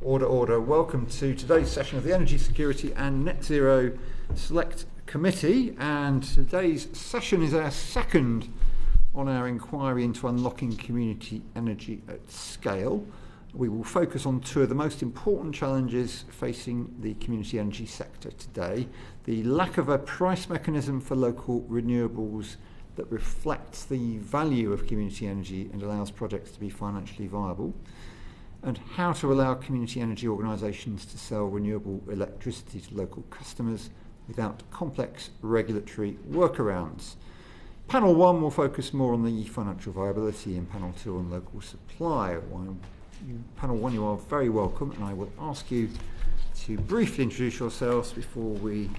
Order. Welcome to today's session of the Energy Security and Net Zero Select Committee, and today's session is our second on our inquiry into unlocking community energy at scale. We will focus on two of the most important challenges facing the community energy sector today: the lack of a price mechanism for local renewables that reflects the value of community energy and allows projects to be financially viable, and how to allow community energy organisations to sell renewable electricity to local customers without complex regulatory workarounds. Panel 1 will focus more on the financial viability and Panel 2 on local supply. Panel 1, you are very welcome, and I will ask you to briefly introduce yourselves before we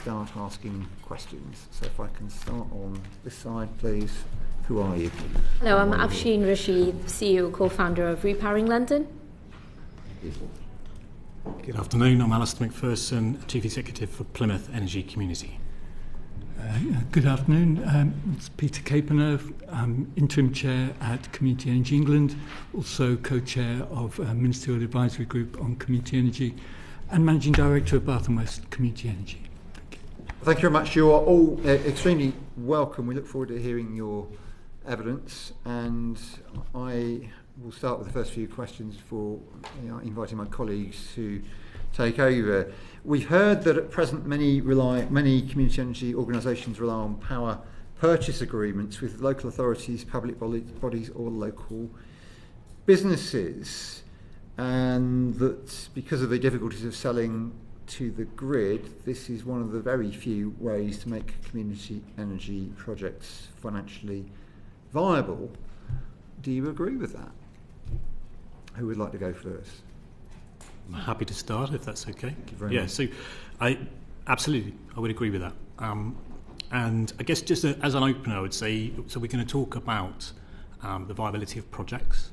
start asking questions. So if I can start on this side, please. Who are you? Hello, I'm Afsheen, Rashid, CEO, co-founder of Repowering London. Good afternoon, I'm Alistair Macpherson, Chief Executive for Plymouth Energy Community. Good afternoon, it's Peter Capener, Interim Chair at Community Energy England, also co-chair of Ministerial Advisory Group on Community Energy and Managing Director of Bath and West Community Energy. Thank you very much. You are all extremely welcome. We look forward to hearing your evidence, and I will start with the first few questions before inviting my colleagues to take over. We've heard that at present many community energy organisations rely on power purchase agreements with local authorities, public bodies or local businesses, and that because of the difficulties of selling to the grid, this is one of the very few ways to make community energy projects financially viable. Do you agree with that? Who would like to go first? I'm happy to start if that's okay. Thank you very much. So I would agree with that. And I guess just as an opener, I would say, so we're going to talk about the viability of projects.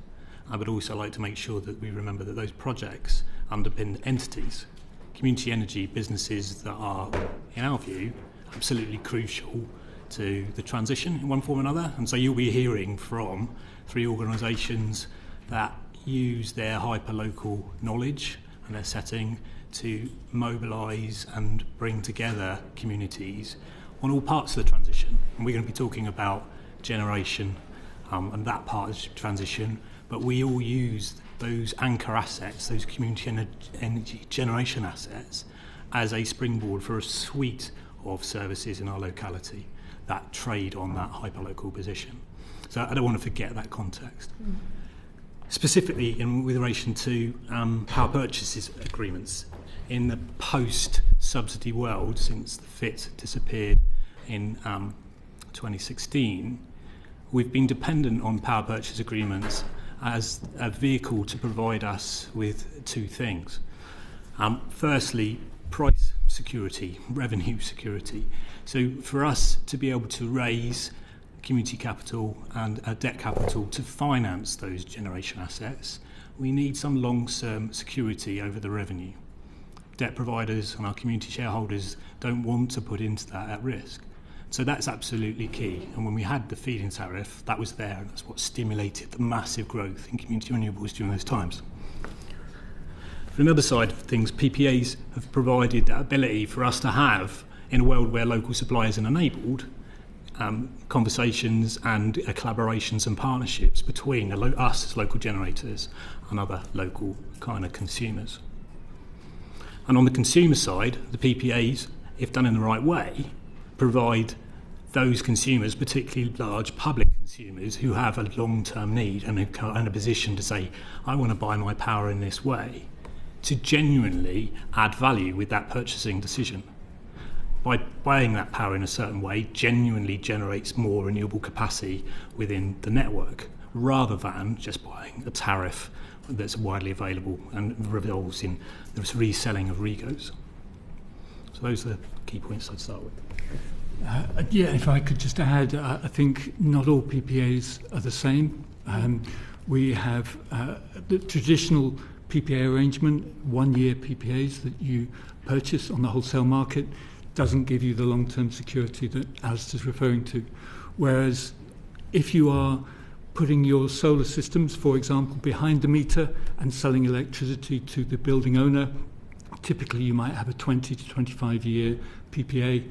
I would also like to make sure that we remember that those projects underpin entities, community energy businesses that are, in our view, absolutely crucial to the transition in one form or another. And so you'll be hearing from three organisations that use their hyper-local knowledge and their setting to mobilise and bring together communities on all parts of the transition. And we're going to be talking about generation and that part of the transition, but we all use those anchor assets, those community energy generation assets, as a springboard for a suite of services in our locality that trade on that hyperlocal position. So I don't want to forget that context. Specifically with relation to power purchases agreements, in the post-subsidy world, since the FIT disappeared in 2016, we've been dependent on power purchase agreements as a vehicle to provide us with two things. Firstly, price security, revenue security. So for us to be able to raise community capital and debt capital to finance those generation assets, we need some long-term security over the revenue. Debt providers and our community shareholders don't want to put into that at risk. So that's absolutely key. And when we had the feed-in tariff, that was there, and that's what stimulated the massive growth in community renewables during those times. From the other side of things, PPAs have provided that ability for us to have, in a world where local supply isn't enabled, conversations and collaborations and partnerships between us as local generators and other local kind of consumers. And on the consumer side, the PPAs, if done in the right way, provide those consumers, particularly large public consumers who have a long-term need and a position to say, I want to buy my power in this way, to genuinely add value with that purchasing decision. By buying that power in a certain way, genuinely generates more renewable capacity within the network, rather than just buying a tariff that's widely available and revolves in the reselling of REGOs. So those are the key points I'd start with. If I could just add, I think not all PPAs are the same. We have the traditional PPA arrangement, 1 year PPAs that you purchase on the wholesale market, doesn't give you the long-term security that Alistair's referring to. Whereas if you are putting your solar systems, for example, behind the meter and selling electricity to the building owner. Typically, you might have a 20 to 25-year PPA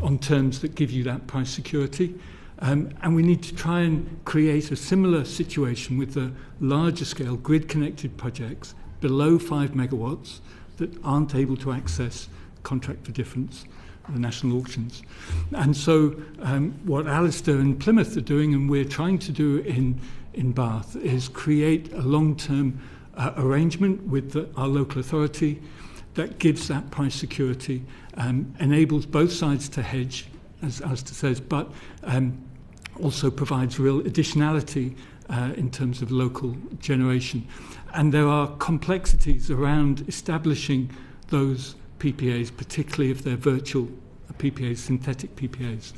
on terms that give you that price security. And we need to try and create a similar situation with the larger scale grid-connected projects below 5 megawatts that aren't able to access contract for difference, the national auctions. And so what Alistair and Plymouth are doing, and we're trying to do in Bath, is create a long-term arrangement with our local authority that gives that price security, enables both sides to hedge, as Alistair says, but also provides real additionality in terms of local generation. And there are complexities around establishing those PPAs, particularly if they're virtual PPAs, synthetic PPAs,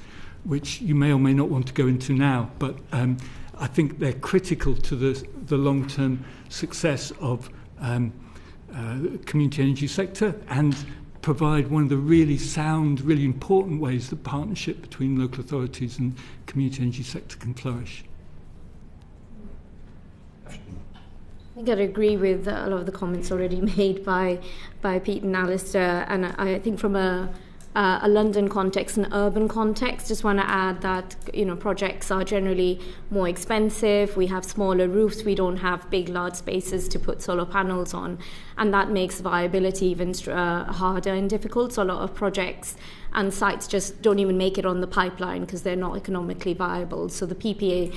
which you may or may not want to go into now, but I think they're critical to the long-term success of the community energy sector and provide one of the really sound, really important ways that partnership between local authorities and community energy sector can flourish. I think I'd agree with a lot of the comments already made by Pete and Alistair, and I think from a London context and urban context, just want to add that projects are generally more expensive. We have smaller roofs. We don't have big, large spaces to put solar panels on, and that makes viability even harder and difficult. So a lot of projects and sites just don't even make it on the pipeline because they're not economically viable. So the PPA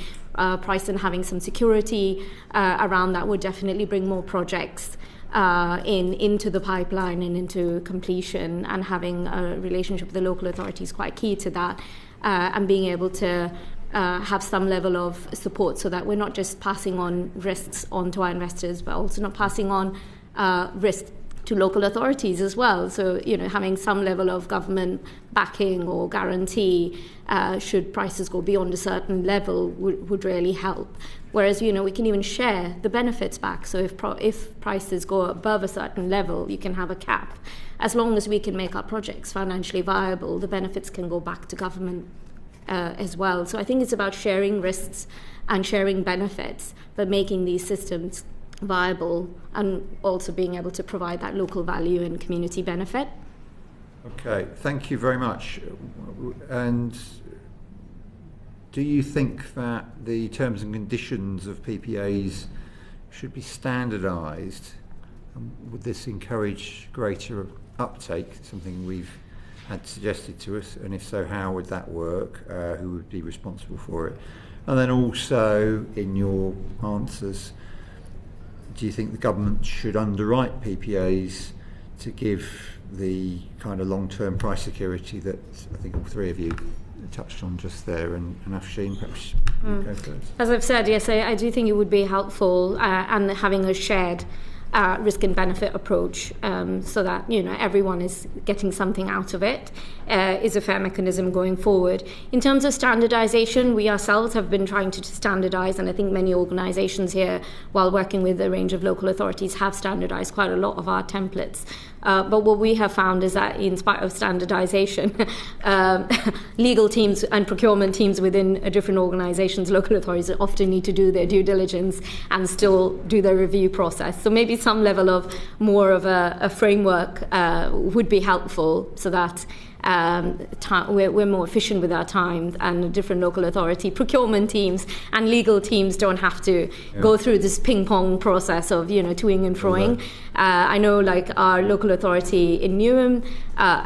price and having some security around that would definitely bring more projects into the pipeline and into completion, and having a relationship with the local authorities is quite key to that, and being able to have some level of support so that we're not just passing on risks onto our investors, but also not passing on risk to local authorities as well. So, having some level of government backing or guarantee should prices go beyond a certain level would really help. Whereas, we can even share the benefits back. So if prices go above a certain level, you can have a cap. As long as we can make our projects financially viable, the benefits can go back to government as well. So I think it's about sharing risks and sharing benefits, but making these systems viable and also being able to provide that local value and community benefit. Okay, thank you very much. And do you think that the terms and conditions of PPAs should be standardised? Would this encourage greater uptake, something we've had suggested to us? And if so, how would that work? Who would be responsible for it? And then also, in your answers, do you think the government should underwrite PPAs to give the kind of long-term price security that I think all three of you touched on just there, and Afsheen, perhaps you go first. As I've said, yes, I do think it would be helpful and having a shared risk and benefit approach, so that everyone is getting something out of it, is a fair mechanism going forward. In terms of standardisation, we ourselves have been trying to standardise, and I think many organisations here, while working with a range of local authorities, have standardised quite a lot of our templates. But what we have found is that in spite of standardisation, legal teams and procurement teams within different organisations, local authorities often need to do their due diligence and still do their review process. So maybe some level of more of a framework would be helpful, so that we're more efficient with our time, and different local authority procurement teams and legal teams don't have to go through this ping-pong process of toing and froing. I know, like our local authority in Newham,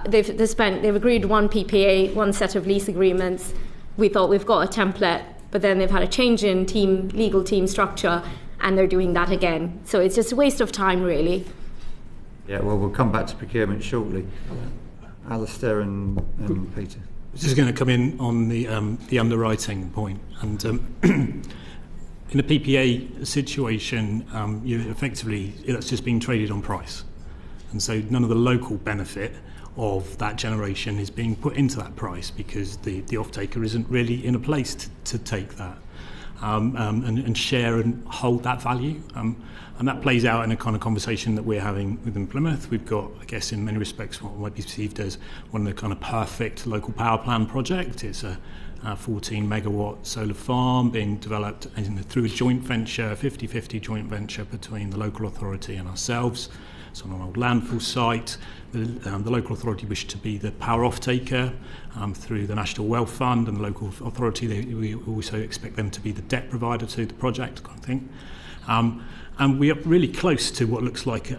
they've agreed one PPA, one set of lease agreements. We thought we've got a template, but then they've had a change in legal team structure, and they're doing that again. So it's just a waste of time, really. Yeah, well, we'll come back to procurement shortly. Alistair and Peter. I was just going to come in on the underwriting point, and in a PPA situation, that's just being traded on price, and so none of the local benefit of that generation is being put into that price, because the off-taker isn't really in a place to take that and share and hold that value. And that plays out in a kind of conversation that we're having within Plymouth. We've got, I guess, in many respects, what might be perceived as one of the kind of perfect local power plan project. It's a 14 megawatt solar farm being developed through a joint venture, 50-50 joint venture between the local authority and ourselves. It's on an old landfill site. The local authority wished to be the power off-taker through the National Wealth Fund, and the local authority, we also expect them to be the debt provider to the project, kind of thing. And we are really close to what looks like,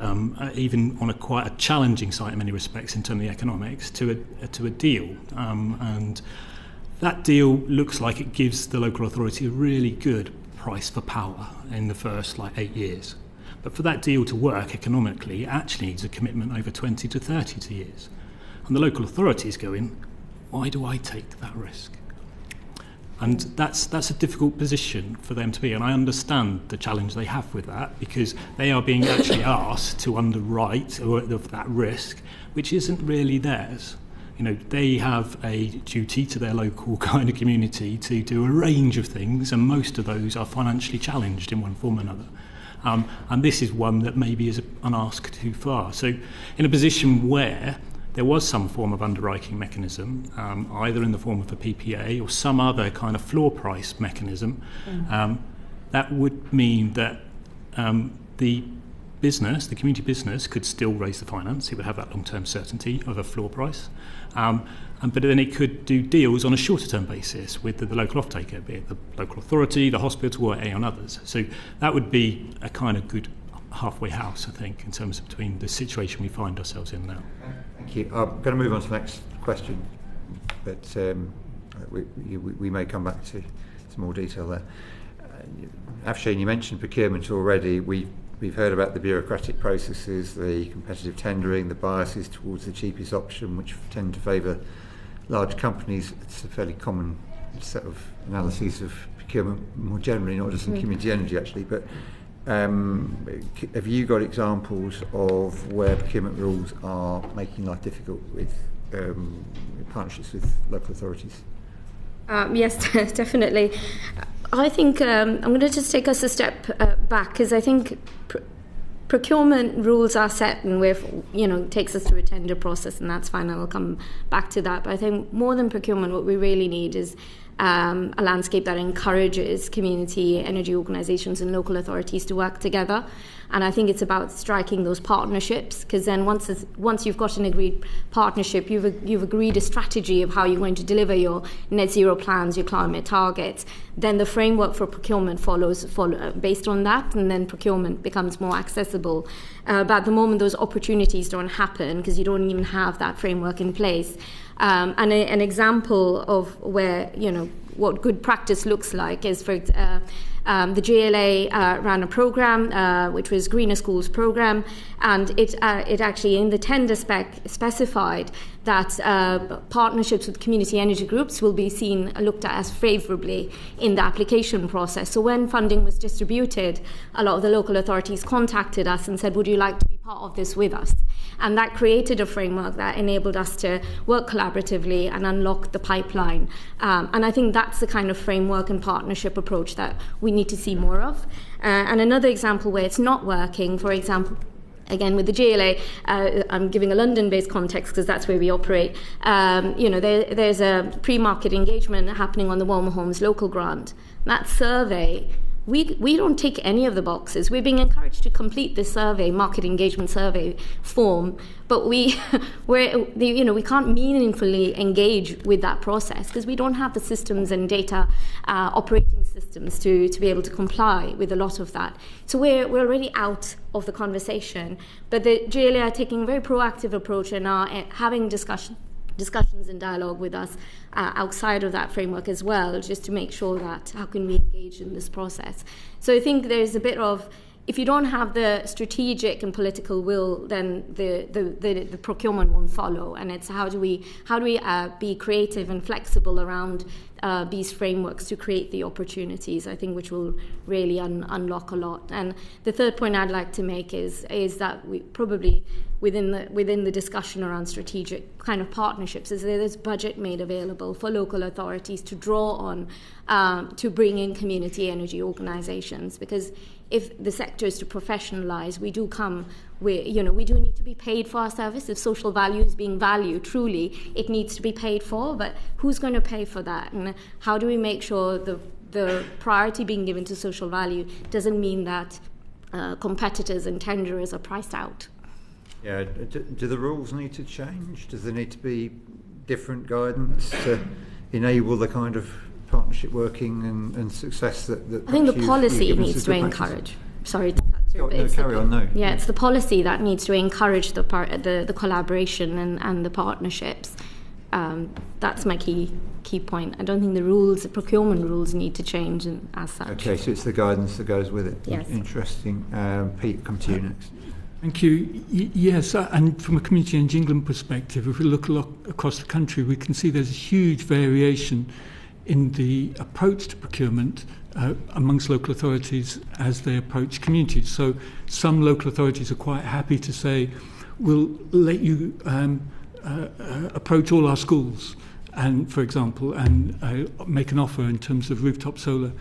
even on quite a challenging site in many respects in terms of the economics, to a deal. And that deal looks like it gives the local authority a really good price for power in the first 8 years. But for that deal to work economically, it actually needs a commitment over 20 to 30 years. And the local authority is going, why do I take that risk? And that's a difficult position for them to be. And I understand the challenge they have with that, because they are being actually asked to underwrite of that risk, which isn't really theirs. They have a duty to their local kind of community to do a range of things, and most of those are financially challenged in one form or another. And this is one that maybe is an ask too far. So in a position where there was some form of underwriting mechanism, either in the form of a PPA or some other kind of floor price mechanism, that would mean that the community business could still raise the finance. It would have that long-term certainty of a floor price. But then it could do deals on a shorter-term basis with the local off-taker, be it the local authority, the hospital, or any on others. So that would be a kind of good halfway house, I think, in terms of between the situation we find ourselves in now. Thank you. I'm going to move on to the next question, but we may come back to some more detail there. Afsheen, you mentioned procurement already. We've heard about the bureaucratic processes, the competitive tendering, the biases towards the cheapest option, which tend to favour large companies. It's a fairly common set of analyses of procurement more generally, not just in community energy actually, but have you got examples of where procurement rules are making life difficult with partnerships with local authorities? Yes, definitely. I think I'm going to just take us a step back, because I think procurement rules are set, and takes us through a tender process, and that's fine. I'll come back to that. But I think more than procurement, what we really need is a landscape that encourages community energy organisations and local authorities to work together. And I think it's about striking those partnerships, because then once you've got an agreed partnership, you've agreed a strategy of how you're going to deliver your net zero plans, your climate targets. Then the framework for procurement follows based on that, and then procurement becomes more accessible. But at the moment, those opportunities don't happen because you don't even have that framework in place. And an example of where, what good practice looks like is, for the GLA ran a program which was Greener Schools program, and it actually in the tender spec specified that partnerships with community energy groups will be looked at as favourably in the application process. So when funding was distributed, a lot of the local authorities contacted us and said, would you like to be part of this with us? And that created a framework that enabled us to work collaboratively and unlock the pipeline. And I think that's the kind of framework and partnership approach that we need to see more of. And another example where it's not working, for example, again with the GLA, I'm giving a London-based context because that's where we operate. There's a pre-market engagement happening on the Walmer Homes local grant. That survey, we don't tick any of the boxes. We're being encouraged to complete this survey, market engagement survey form, but we can't meaningfully engage with that process because we don't have the systems and data operating systems to be able to comply with a lot of that. So we're already out of the conversation. But the GLA are taking a very proactive approach and are having discussions and dialogue with us outside of that framework as well, just to make sure that how can we engage in this process. So I think there's a bit of, if you don't have the strategic and political will, then the procurement won't follow. And it's how do we be creative and flexible around these frameworks to create the opportunities, I think, which will really unlock a lot. And the third point I'd like to make is that we probably within the discussion around strategic kind of partnerships is there's budget made available for local authorities to draw on to bring in community energy organisations, because if the sector is to professionalise, we do come we do need to be paid for our service. If social value is being valued truly, it needs to be paid for, but who's going to pay for that? And how do we make sure the priority being given to social value doesn't mean that competitors and tenderers are priced out? Yeah, do the rules need to change? Does there need to be different guidance to enable the kind of partnership working and success that I think the policy you've needs to encourage. Sorry to cut through. No, carry on, no. Yeah, it's the policy that needs to encourage the collaboration and the partnerships. That's my key point. I don't think the procurement rules need to change as such. Okay, so it's the guidance that goes with it. Yes. Interesting. Pete, come to you next. Thank you. Yes, and from a Community Energy England perspective, if we look across the country, we can see there's a huge variation in the approach to procurement amongst local authorities as they approach communities. So some local authorities are quite happy to say, we'll let you approach all our schools, and for example, and make an offer in terms of rooftop solar.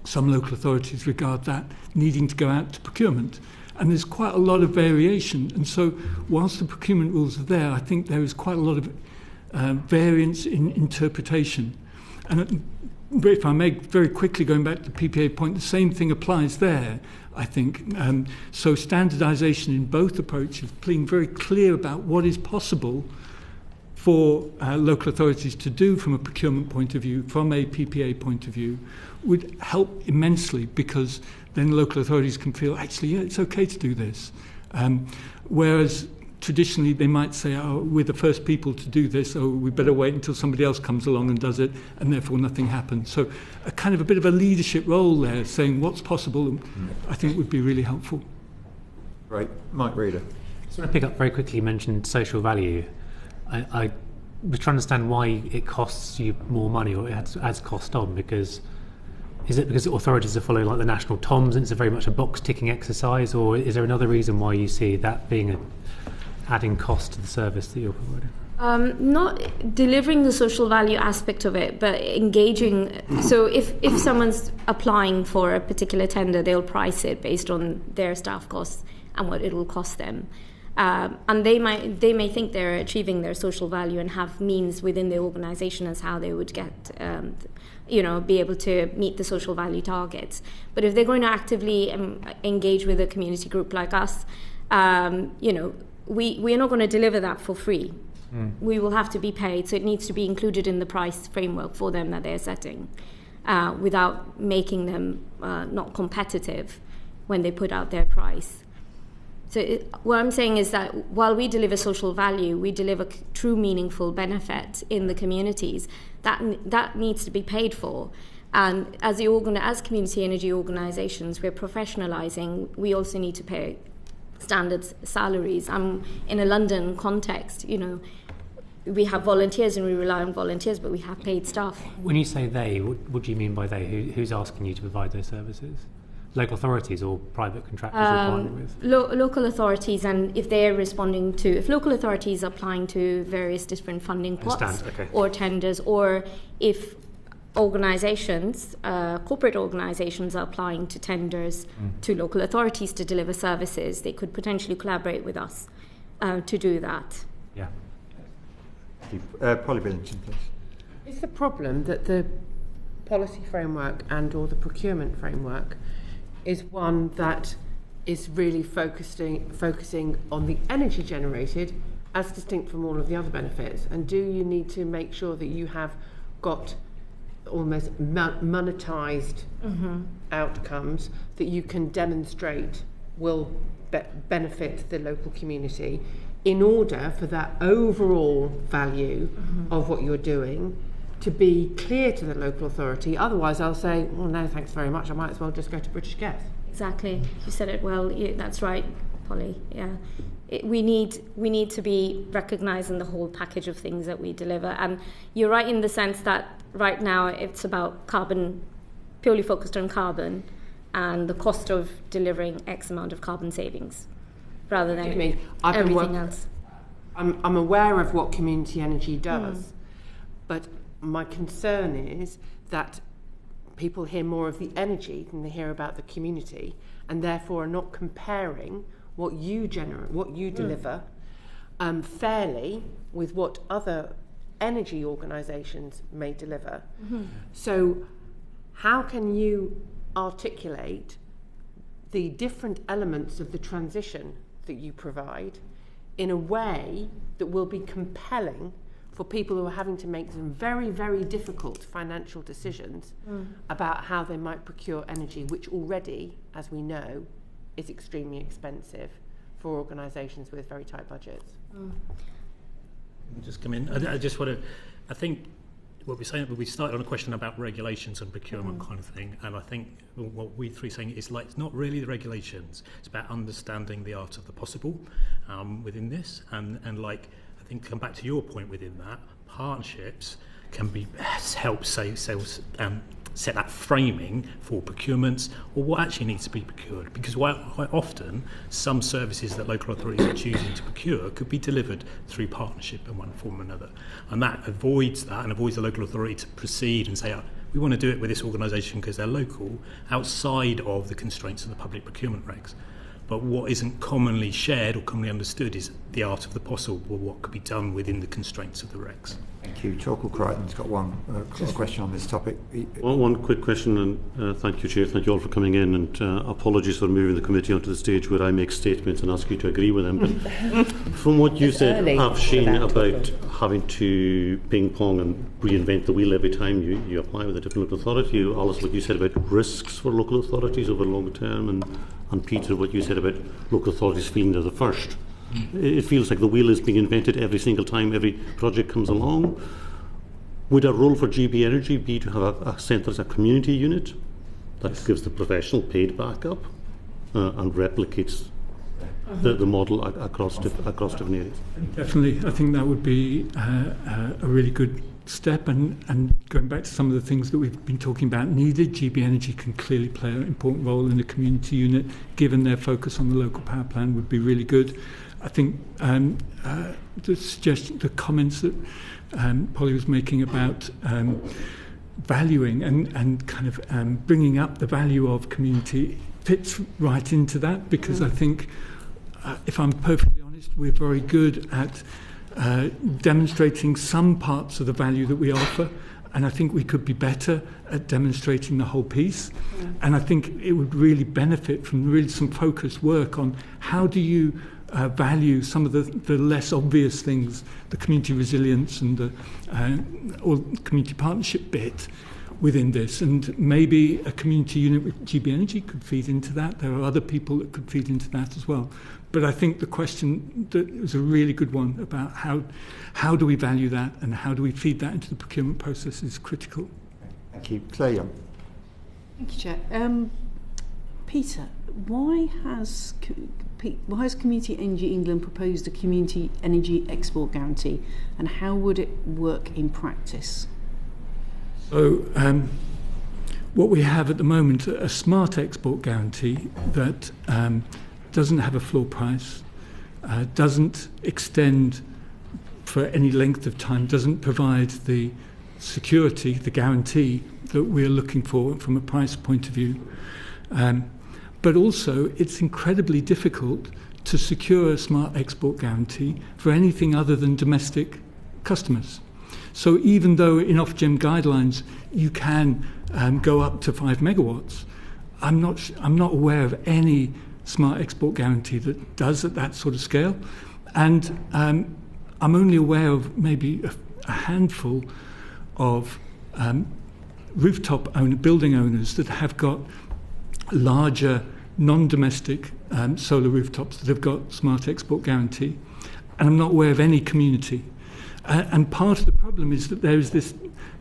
Some local authorities regard that needing to go out to procurement. And there's quite a lot of variation. And so whilst the procurement rules are there, I think there is quite a lot of variance in interpretation. And if I may, very quickly going back to the PPA point, the same thing applies there, I think. So standardisation in both approaches, being very clear about what is possible for local authorities to do from a procurement point of view, from a PPA point of view, would help immensely, because then local authorities can feel, actually, yeah, it's okay to do this. Whereas traditionally they might say, oh, we're the first people to do this, oh, we better wait until somebody else comes along and does it, and therefore nothing happens. So a kind of a bit of a leadership role there, saying what's possible, I think would be really helpful. Right. Mike Reader. I just want to pick up very quickly, you mentioned social value. I was trying to understand why it costs you more money, or it adds cost on, because is it because the authorities are following like the national TOMs and it's very much a box-ticking exercise, or is there another reason why you see that being adding cost to the service that you're providing? Not delivering the social value aspect of it, but engaging. So if someone's applying for a particular tender, they'll price it based on their staff costs and what it will cost them. And they may think they're achieving their social value and have means within the organisation as how they would get, be able to meet the social value targets. But if they're going to actively engage with a community group like us, we are not going to deliver that for free. We will have to be paid, so it needs to be included in the price framework for them that they're setting, without making them not competitive when they put out their price. So what I'm saying is that while we deliver social value, we deliver true meaningful benefit in the communities. That needs to be paid for. And as community energy organisations, we're professionalising. We also need to pay standard salaries. In a London context, we have volunteers and we rely on volunteers, but we have paid staff. When you say they, what do you mean by they? Who's asking you to provide those services? Local authorities or private contractors you're partnering with? Local authorities, and if local authorities are applying to various different funding pots or tenders, or if organisations, corporate organisations are applying to tenders to local authorities to deliver services, they could potentially collaborate with us to do that. Yeah. Polly Billington, please. Is the problem that the policy framework and or the procurement framework is one that is really focusing on the energy generated as distinct from all of the other benefits? And do you need to make sure that you have got almost monetised outcomes that you can demonstrate will benefit the local community in order for that overall value of what you're doing to be clear to the local authority? Otherwise I'll say, well, no, thanks very much, I might as well just go to British Gas. Exactly, you said it well. That's right, Polly. Yeah, we need to be recognising the whole package of things that we deliver. And you're right in the sense that right now it's about carbon, purely focused on carbon and the cost of delivering X amount of carbon savings, rather than everything else. I'm aware of what community energy does, but my concern is that people hear more of the energy than they hear about the community, and therefore are not comparing what you deliver fairly with what other energy organisations may deliver. So how can you articulate the different elements of the transition that you provide in a way that will be compelling for people who are having to make some very, very difficult financial decisions about how they might procure energy, which already, as we know, is extremely expensive for organisations with very tight budgets. Just come in. I just want to, I think what we're saying, we started on a question about regulations and procurement kind of thing, and I think what we three are saying is like, it's not really the regulations, it's about understanding the art of the possible within this, and like, I think, come back to your point within that, partnerships can be help set that framing for procurements or what actually needs to be procured, because quite often some services that local authorities are choosing to procure could be delivered through partnership in one form or another, and that avoids the local authority to proceed and say, we want to do it with this organisation because they're local, outside of the constraints of the public procurement regs. But what isn't commonly shared or commonly understood is the art of the possible, or what could be done within the constraints of the regs. Thank you. Torkel Crichton's got one question on this topic. One quick question, and thank you, Chair. Thank you all for coming in, and apologies for moving the committee onto the stage where I make statements and ask you to agree with them. But from what you said, Afsheen, about having to ping-pong and reinvent the wheel every time you apply with a different local authority, Alice, what you said about risks for local authorities over the long term, and Peter, what you said about local authorities feeling they're the first. It feels like the wheel is being invented every single time every project comes along. Would a role for GB Energy be to have a centre as a community unit that gives the professional paid backup and replicates the model across different areas? Definitely, I think that would be a really good step, and going back to some of the things that we've been talking about needed, GB Energy can clearly play an important role in the community unit, given their focus on the local power plan would be really good. I think the comments that Polly was making about valuing and kind of bringing up the value of community fits right into that, because I think, if I'm perfectly honest, we're very good at demonstrating some parts of the value that we offer, and I think we could be better at demonstrating the whole piece. And I think it would really benefit from really some focused work on how do you value some of the less obvious things, the community resilience and the or community partnership bit within this. And maybe a community unit with GB Energy could feed into that. There are other people that could feed into that as well. But I think the question that was a really good one about how do we value that and how do we feed that into the procurement process is critical. Thank you. Claire Young. Thank you, Chair. Peter, why has Community Energy England proposed a community energy export guarantee, and how would it work in practice? So what we have at the moment, a smart export guarantee that doesn't have a floor price, doesn't extend for any length of time, doesn't provide the security, the guarantee that we're looking for from a price point of view. But also, it's incredibly difficult to secure a smart export guarantee for anything other than domestic customers. So even though in Ofgem guidelines you can go up to 5 megawatts, I'm not aware of any smart export guarantee that does at that sort of scale, and I'm only aware of maybe a handful of building owners that have got larger non-domestic solar rooftops that have got smart export guarantee, and I'm not aware of any community. And part of the problem is that there is this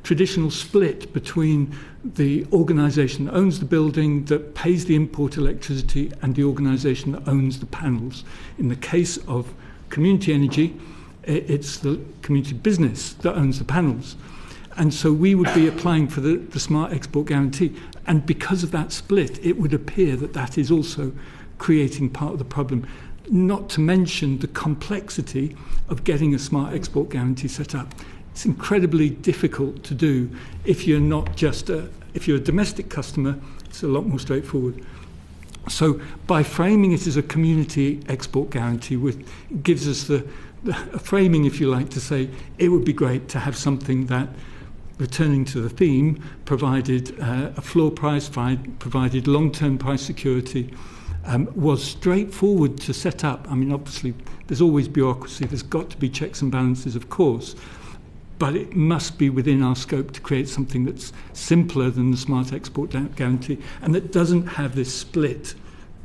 traditional split between the organisation that owns the building, that pays the import electricity, and the organisation that owns the panels. In the case of community energy, it's the community business that owns the panels. And so we would be applying for the smart export guarantee. And because of that split, it would appear that that is also creating part of the problem. Not to mention the complexity of getting a smart export guarantee set up. It's incredibly difficult to do if you're not just if you're a domestic customer. It's a lot more straightforward. So by framing it as a community export guarantee, gives us the framing, if you like, to say it would be great to have something that, returning to the theme, provided a floor price, provided long-term price security, was straightforward to set up. I mean, obviously, there's always bureaucracy, there's got to be checks and balances, of course, but it must be within our scope to create something that's simpler than the Smart Export Guarantee and that doesn't have this split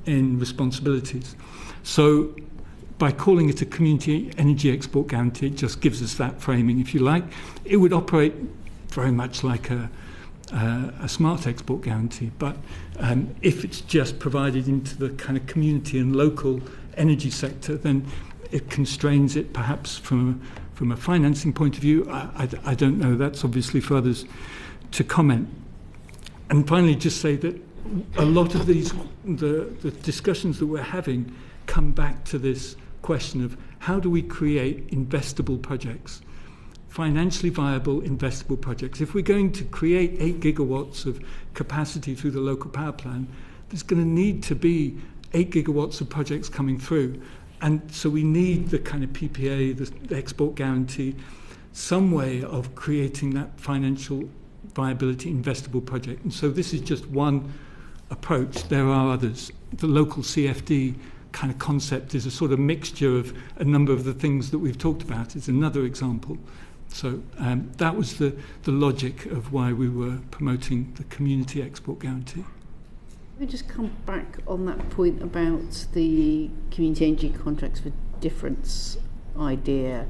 in responsibilities. So by calling it a Community Energy Export Guarantee, it just gives us that framing, if you like. It would operate very much like a Smart Export Guarantee, but if it's just provided into the kind of community and local energy sector, then it constrains it perhaps from a financing point of view. I don't know. That's obviously for others to comment. And finally, just say that a lot of the discussions that we're having come back to this question of how do we create investable projects, financially viable investable projects. If we're going to create 8 gigawatts of capacity through the local power plan, there's going to need to be 8 gigawatts of projects coming through. And so we need the kind of PPA, the export guarantee, some way of creating that financial viability investable project. And so this is just one approach. There are others. The local CFD kind of concept is a sort of mixture of a number of the things that we've talked about. It's another example. So that was the logic of why we were promoting the community export guarantee. Let me just come back on that point about the community energy contracts for difference idea.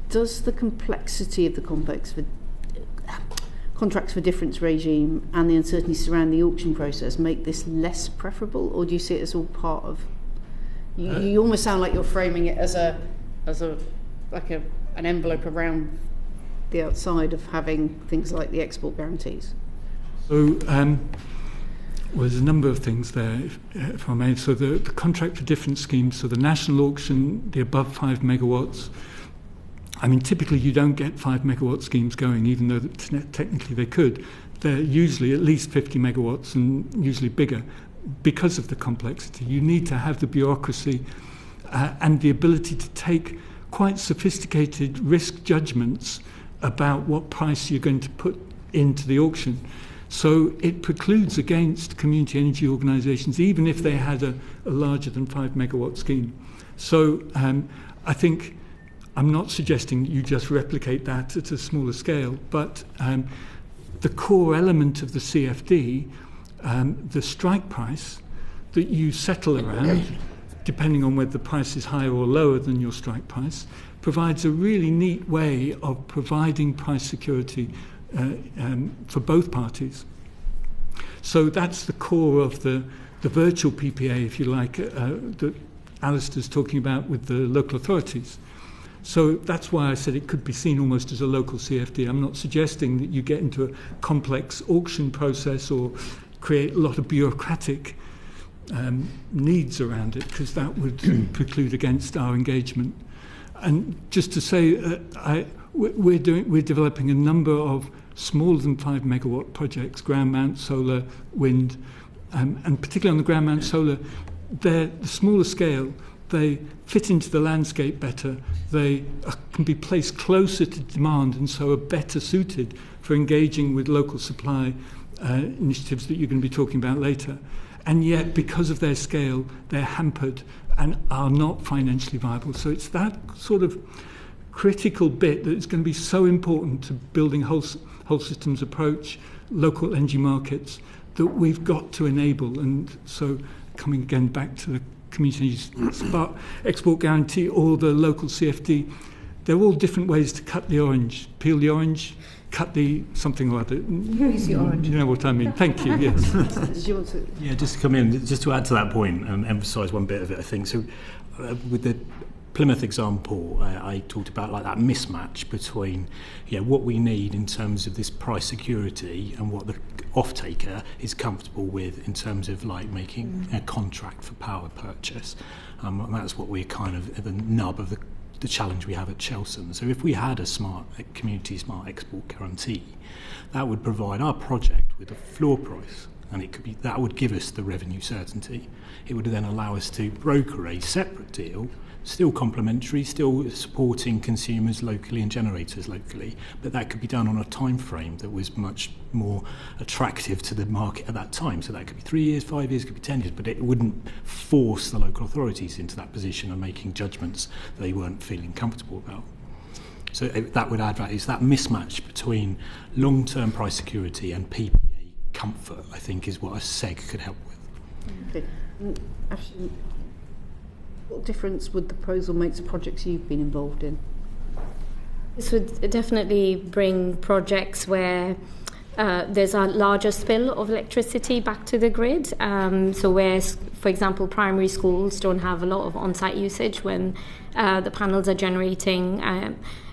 Does the complexity of the contracts for difference regime and the uncertainty surrounding the auction process make this less preferable, or do you see it as all part of? You almost sound like you're framing it as an envelope around the outside of having things like the export guarantees. So. Well, there's a number of things there, if I may. So the contract for difference schemes, so the national auction, the above 5 megawatts. I mean, typically you don't get 5 megawatt schemes going, even though technically they could. They're usually at least 50 megawatts and usually bigger because of the complexity. You need to have the bureaucracy and the ability to take quite sophisticated risk judgments about what price you're going to put into the auction. So it precludes against community energy organisations, even if they had a larger than 5 megawatt scheme. So I think I'm not suggesting you just replicate that at a smaller scale, but the core element of the CFD, the strike price that you settle around, depending on whether the price is higher or lower than your strike price, provides a really neat way of providing price security for both parties. So that's the core of the virtual PPA, if you like, that Alistair's talking about with the local authorities. So that's why I said it could be seen almost as a local CFD. I'm not suggesting that you get into a complex auction process or create a lot of bureaucratic needs around it, because that would preclude against our engagement. And just to say, we're developing a number of smaller than 5 megawatt projects, ground mount solar, wind, and particularly on the ground mount solar, they're the smaller scale. They fit into the landscape better. They can be placed closer to demand and so are better suited for engaging with local supply initiatives that you're going to be talking about later. And yet, because of their scale, they're hampered and are not financially viable. So it's that sort of critical bit that is going to be so important to building whole systems approach, local energy markets, that we've got to enable. And so coming again back to the community export guarantee or the local CFD, they're all different ways to cut the orange, peel the orange, cut the something or other. Who's the orange? You know what I mean. Thank you, yes. Yeah, just to come in, just to add to that point and emphasise one bit of it, I think. So with the Plymouth example, I talked about like that mismatch between what we need in terms of this price security and what the off-taker is comfortable with in terms of like making a contract for power purchase. And that's what we're kind of at the nub of the challenge we have at Cheltenham. So if we had a community smart export guarantee, that would provide our project with a floor price and that would give us the revenue certainty. It would then allow us to broker a separate deal, still complementary, still supporting consumers locally and generators locally, but that could be done on a time frame that was much more attractive to the market at that time. So that could be 3 years, 5 years, could be 10 years, but it wouldn't force the local authorities into that position of making judgments they weren't feeling comfortable about. So that would add value. It's that mismatch between long-term price security and PPA comfort, I think, is what a SEG could help with. Okay. Afsheen, what difference would the proposal make to projects you've been involved in? This would definitely bring projects where there's a larger spill of electricity back to the grid. So where, for example, primary schools don't have a lot of on-site usage when the panels are generating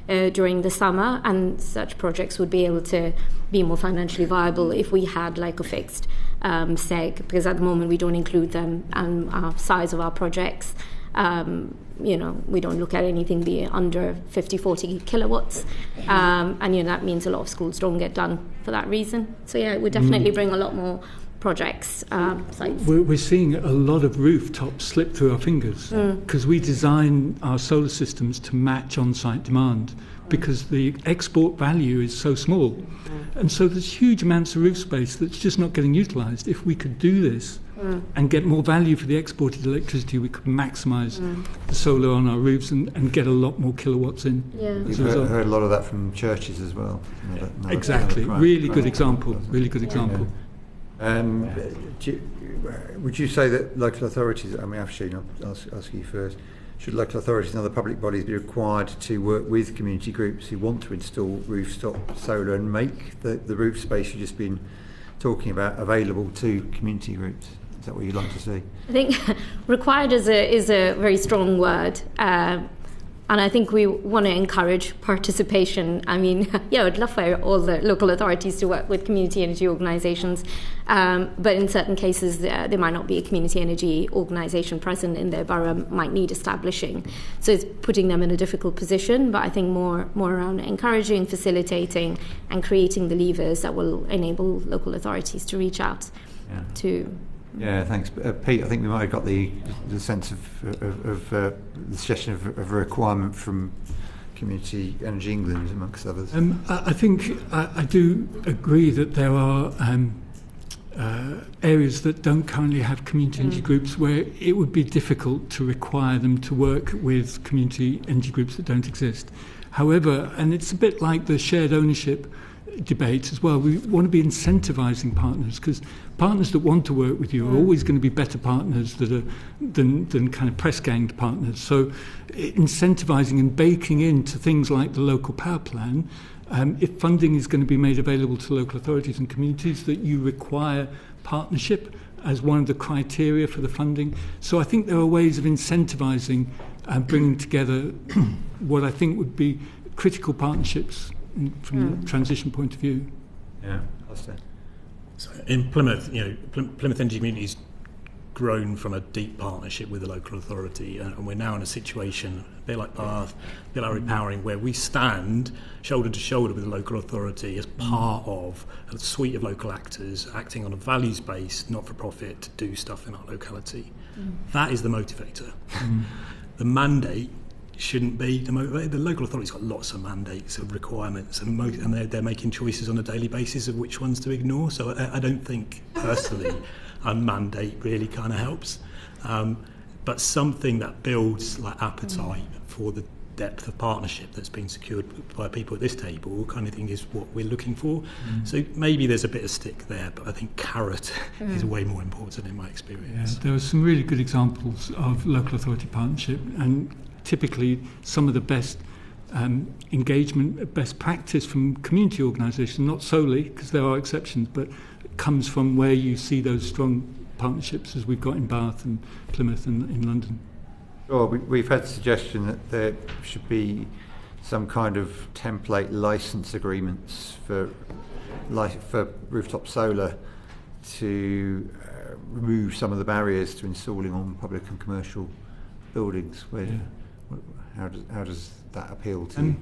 during the summer, and such projects would be able to be more financially viable if we had like a fixed SEG, because at the moment we don't include them and our size of our projects. We don't look at anything be under 40 kilowatts, and that means a lot of schools don't get done for that reason. So it would definitely bring a lot more projects, sites. We're seeing a lot of rooftops slip through our fingers because we design our solar systems to match on-site demand because the export value is so small. And so there's huge amounts of roof space that's just not getting utilised. If we could do this and get more value for the exported electricity, we could maximise the solar on our roofs and get a lot more kilowatts in. Yeah. You've heard a lot of that from churches as well. Exactly. Really good example. Really good example. Would you say that local authorities, Afsheen, I'll ask you first, should local authorities and other public bodies be required to work with community groups who want to install rooftop solar and make the roof space you've just been talking about available to community groups? Is that what you'd like to see? I think required is a very strong word. And I think we want to encourage participation. I'd love for all the local authorities to work with community energy organisations, but in certain cases there might not be a community energy organisation present in their borough, might need establishing. So it's putting them in a difficult position, but I think more around encouraging, facilitating and creating the levers that will enable local authorities to reach out to... Yeah, thanks. Pete, I think we might have got the sense of the suggestion of a requirement from Community Energy England, amongst others. I think I do agree that there are areas that don't currently have community energy groups where it would be difficult to require them to work with community energy groups that don't exist. However, and it's a bit like the shared ownership debate as well, we want to be incentivising partners, because partners that want to work with you are always going to be better partners than kind of press-ganged partners. So incentivising and baking into things like the local power plan, if funding is going to be made available to local authorities and communities, that you require partnership as one of the criteria for the funding. So I think there are ways of incentivising and bringing together what I think would be critical partnerships from a transition point of view. Yeah, Alistair. So in Plymouth, Plymouth Energy Community's grown from a deep partnership with the local authority, and we're now in a situation, a bit like Bath, a bit like Repowering, where we stand shoulder to shoulder with the local authority as part of a suite of local actors acting on a values-based, not-for-profit, to do stuff in our locality. That is the motivator. The mandate shouldn't be the motivator. The local authority's got lots of mandates and requirements, and they're making choices on a daily basis of which ones to ignore. So I don't think, personally, a mandate really kind of helps. But something that builds appetite for the depth of partnership that's been secured by people at this table kind of thing is what we're looking for. So maybe there's a bit of stick there, but I think carrot is way more important in my experience. Yeah, there are some really good examples of local authority partnership, and typically some of the best engagement, best practice from community organisations, not solely, because there are exceptions, but it comes from where you see those strong partnerships as we've got in Bath and Plymouth and in London. Sure, we've had the suggestion that there should be some kind of template licence agreements for rooftop solar to remove some of the barriers to installing on public and commercial buildings. How does that appeal to you?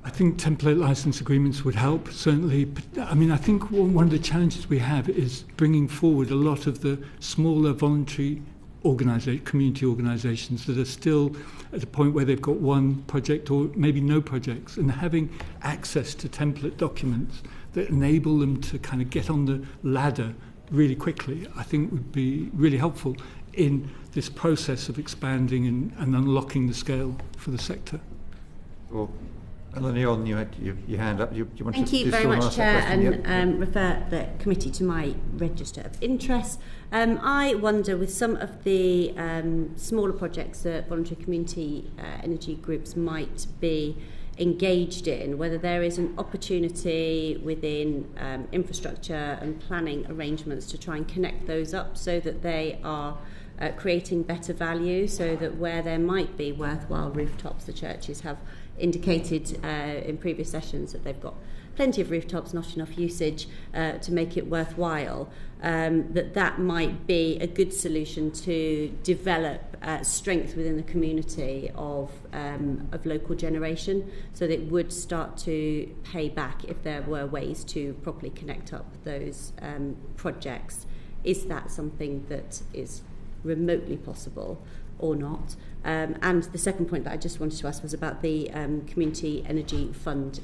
I think template license agreements would help, certainly. I mean, I think one of the challenges we have is bringing forward a lot of the smaller voluntary community organisations that are still at a point where they've got one project or maybe no projects, and having access to template documents that enable them to kind of get on the ladder really quickly, I think would be really helpful in this process of expanding and unlocking the scale for the sector. Well, Ynni, you had your hand up. You want Thank to you very much, Chair, and yep. refer the committee to my register of interest. I wonder, with some of the smaller projects that voluntary community energy groups might be engaged in, whether there is an opportunity within infrastructure and planning arrangements to try and connect those up so that they are creating better value, so that where there might be worthwhile rooftops, the churches have indicated in previous sessions that they've got plenty of rooftops, not enough usage to make it worthwhile, that might be a good solution to develop strength within the community of local generation, so that it would start to pay back if there were ways to properly connect up those projects. Is that something that is remotely possible or not? And the second point that I just wanted to ask was about the Community Energy Fund.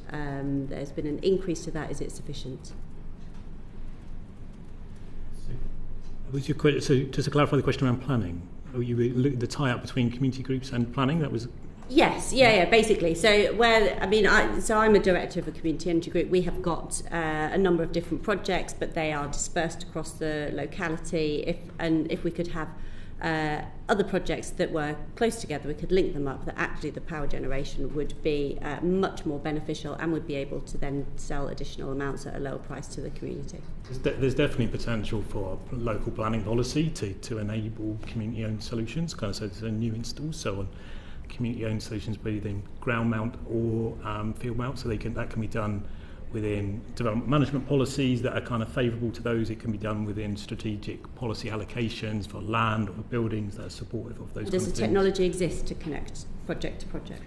There's been an increase to that. Is it sufficient? Was your question, so just to clarify the question around planning, the tie-up between community groups and planning, that was... Yes, basically. So I'm a director of a community energy group. We have got a number of different projects, but they are dispersed across the locality. If we could have other projects that were close together, we could link them up, that actually the power generation would be much more beneficial and would be able to then sell additional amounts at a lower price to the community. There's definitely potential for local planning policy to enable community-owned solutions, kind of so there's a new installs, so on community-owned solutions, be they ground mount or field mount, so that can be done within development management policies that are kind of favourable to those. It can be done within strategic policy allocations for land or buildings that are supportive of those. Does the technology exist to connect project to project?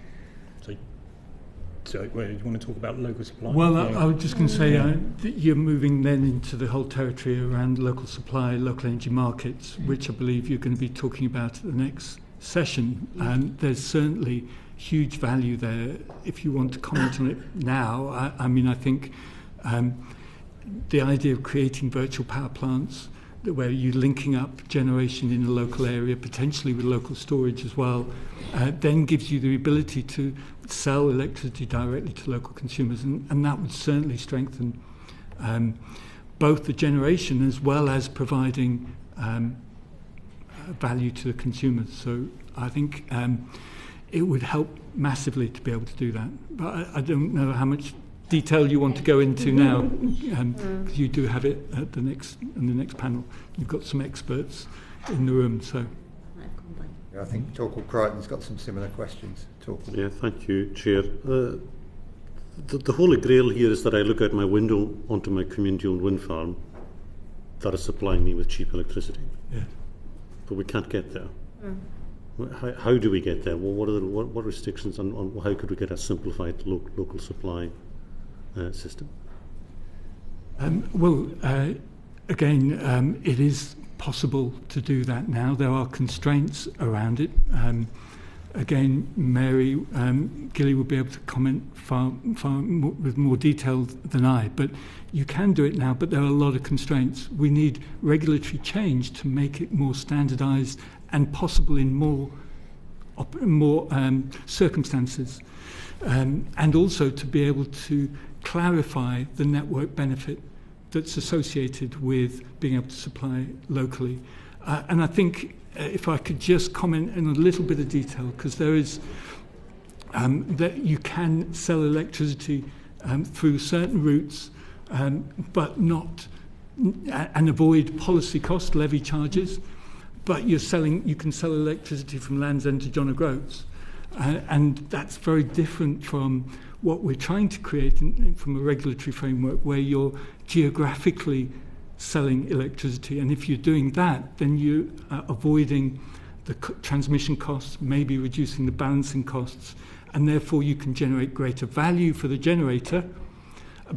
So do you want to talk about local supply? Well, I was just going to say that you're moving then into the whole territory around local supply, local energy markets, which I believe you're going to be talking about at the next session. And there's certainly huge value there. If you want to comment on it now, I think the idea of creating virtual power plants where you're linking up generation in a local area, potentially with local storage as well, then gives you the ability to sell electricity directly to local consumers, and that would certainly strengthen both the generation as well as providing value to the consumers. So I think it would help massively to be able to do that. But I don't know how much detail you want to go into now, because you do have it at the next panel. You've got some experts in the room, so. Yeah, I think Torquil Crichton's got some similar questions. Torquil. Yeah, thank you, Chair. The holy grail here is that I look out my window onto my community-owned wind farm that is supplying me with cheap electricity. Yeah. But we can't get there. How do we get there? Well, what restrictions on how could we get a simplified local supply system? Again, it is possible to do that now. There are constraints around it. Again, Mary Gillie will be able to comment far more, with more detail than I, but you can do it now, but there are a lot of constraints. We need regulatory change to make it more standardised and possible in more circumstances, and also to be able to clarify the network benefit that's associated with being able to supply locally. And I think if I could just comment in a little bit of detail, because there is that you can sell electricity through certain routes, but not and avoid policy cost levy charges. But you can sell electricity from Land's End to John O'Groats, and that's very different from what we're trying to create from a regulatory framework where you're geographically selling electricity. And if you're doing that, then you are avoiding the transmission costs, maybe reducing the balancing costs, and therefore you can generate greater value for the generator,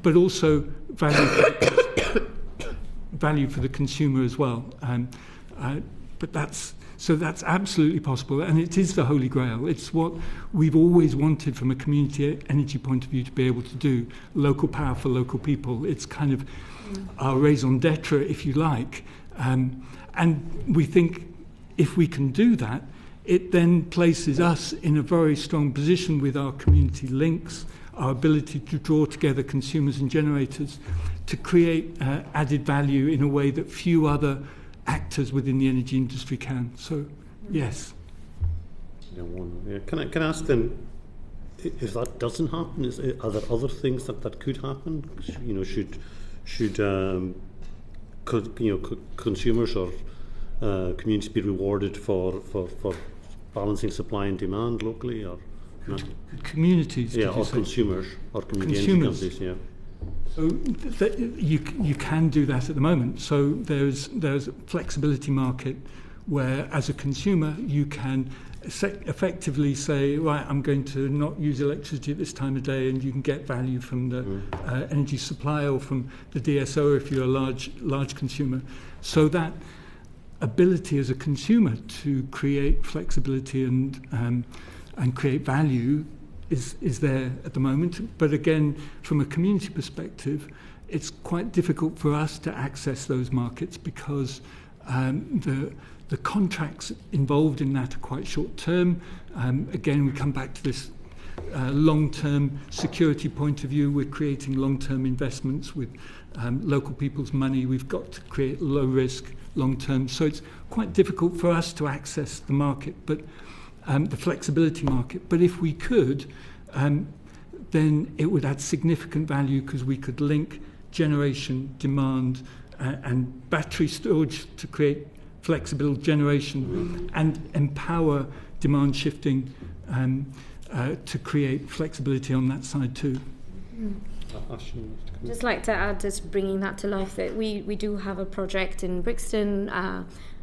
but also value for the consumer as well. But that's absolutely possible, and it is the Holy Grail. It's what we've always wanted from a community energy point of view to be able to do, local power for local people. It's kind of our raison d'etre, if you like. And we think if we can do that, it then places us in a very strong position with our community links, our ability to draw together consumers and generators to create added value in a way that few other actors within the energy industry can. So, yes. Can I ask then, if that doesn't happen, are there other things that could happen? Should consumers or communities be rewarded for balancing supply and demand locally, or communities? Or consumers or community energy companies. Yeah. So you can do that at the moment. So there's a flexibility market where, as a consumer, you can effectively say, right, I'm going to not use electricity at this time of day, and you can get value from the energy supply or from the DSO if you're a large consumer. So that ability as a consumer to create flexibility and create value is there at the moment. But again, from a community perspective, it's quite difficult for us to access those markets because the contracts involved in that are quite short term. Again, we come back to this long-term security point of view. We're creating long-term investments with local people's money. We've got to create low risk long-term. So it's quite difficult for us to access the market, but the flexibility market. But if we could, then it would add significant value because we could link generation, demand, and battery storage to create flexible generation and empower demand shifting to create flexibility on that side too. Just like to add, just bringing that to life, that we do have a project in Brixton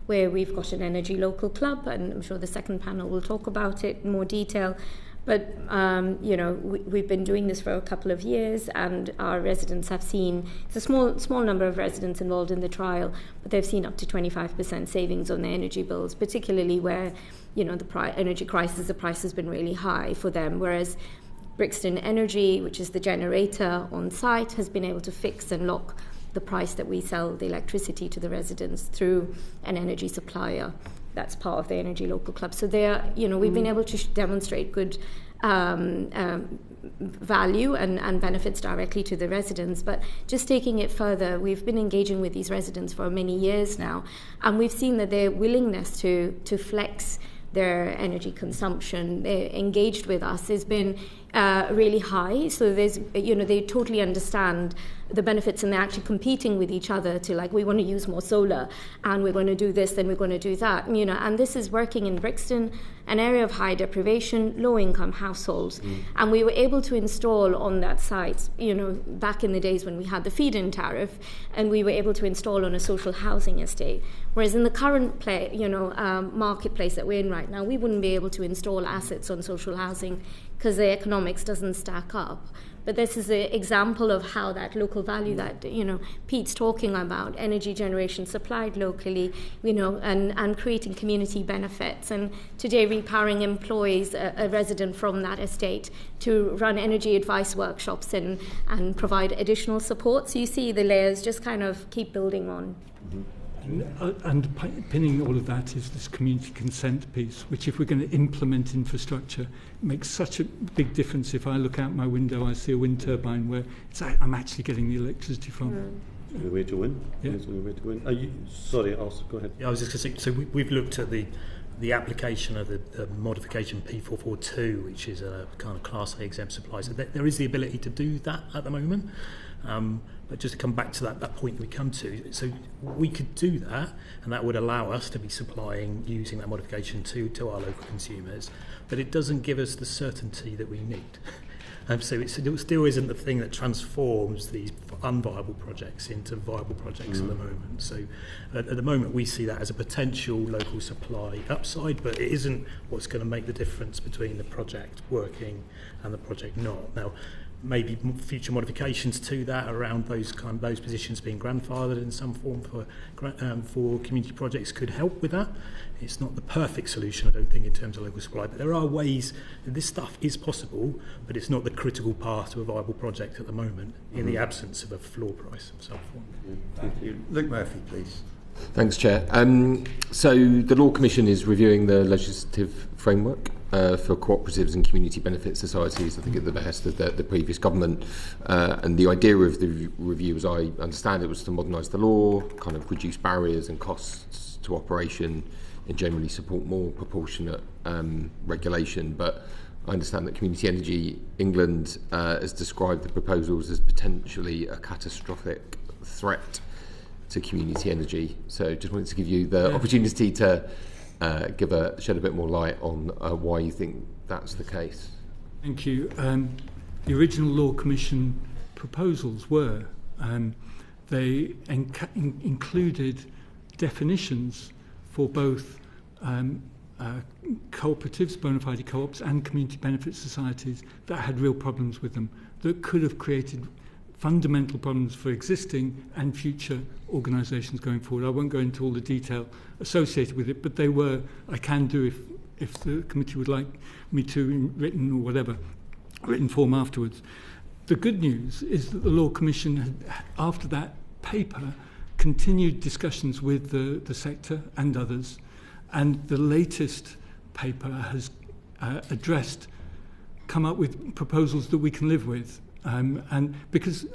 where we've got an energy local club, and I'm sure the second panel will talk about it in more detail. But, we've been doing this for a couple of years, and our residents have seen, it's a small number of residents involved in the trial, but they've seen up to 25% savings on their energy bills, particularly where, the energy crisis, the price has been really high for them, whereas Brixton Energy, which is the generator on site, has been able to fix and lock the price that we sell the electricity to the residents through an energy supplier. That's part of the Energy Local Club. So we've been able to demonstrate good value and benefits directly to the residents. But just taking it further, we've been engaging with these residents for many years now, and we've seen that their willingness to flex their energy consumption, they're engaged with us, has been really high. So they totally understand the benefits, and they're actually competing with each other to, like, we want to use more solar, and we're going to do this, then we're going to do that, and this is working in Brixton, an area of high deprivation, low income households. And we were able to install on that site, back in the days when we had the feed-in tariff, and we were able to install on a social housing estate. Whereas in the current marketplace that we're in right now, we wouldn't be able to install assets on social housing because the economics doesn't stack up. But this is an example of how that local value that, Pete's talking about, energy generation supplied locally, and creating community benefits. And today Repowering employs a resident from that estate to run energy advice workshops and provide additional support. So you see the layers just kind of keep building on. Underpinning all of that is this community consent piece, which, if we're going to implement infrastructure, makes such a big difference. If I look out my window, I see a wind turbine where I'm actually getting the electricity from. It's a way to win. Yeah. It's a way to win. Sorry, Alistair, go ahead. Yeah, I was just going to say, so we've looked at the application of the modification P442, which is a kind of Class A exempt supply. So there is the ability to do that at the moment. But just to come back to that point that we come to, so we could do that, and that would allow us to be supplying using that modification to our local consumers, but it doesn't give us the certainty that we need. So it still isn't the thing that transforms these unviable projects into viable projects at the moment. So at the moment we see that as a potential local supply upside, but it isn't what's going to make the difference between the project working and the project not. Now, maybe future modifications to that around those positions being grandfathered in some form for community projects could help with that. It's not the perfect solution, I don't think, in terms of local supply, but there are ways that this stuff is possible, but it's not the critical path to a viable project at the moment in the absence of a floor price of some form. Thank you. Luke Murphy, please. Thanks, Chair. So the Law Commission is reviewing the legislative framework for cooperatives and community benefit societies, I think at the behest of the previous government. And the idea of the review, as I understand it, was to modernise the law, kind of reduce barriers and costs to operation, and generally support more proportionate regulation. But I understand that Community Energy England has described the proposals as potentially a catastrophic threat to community energy. So just wanted to give you the opportunity to shed a bit more light on why you think that's the case. Thank you. The original Law Commission proposals were, they included definitions for both cooperatives, bona fide co-ops, and community benefit societies that had real problems with them, that could have created fundamental problems for existing and future organisations going forward. I won't go into all the detail associated with it, but they were, I can do if the committee would like me to, in written or whatever, written form afterwards. The good news is that the Law Commission had, after that paper, continued discussions with the sector and others, and the latest paper has come up with proposals that we can live with. And because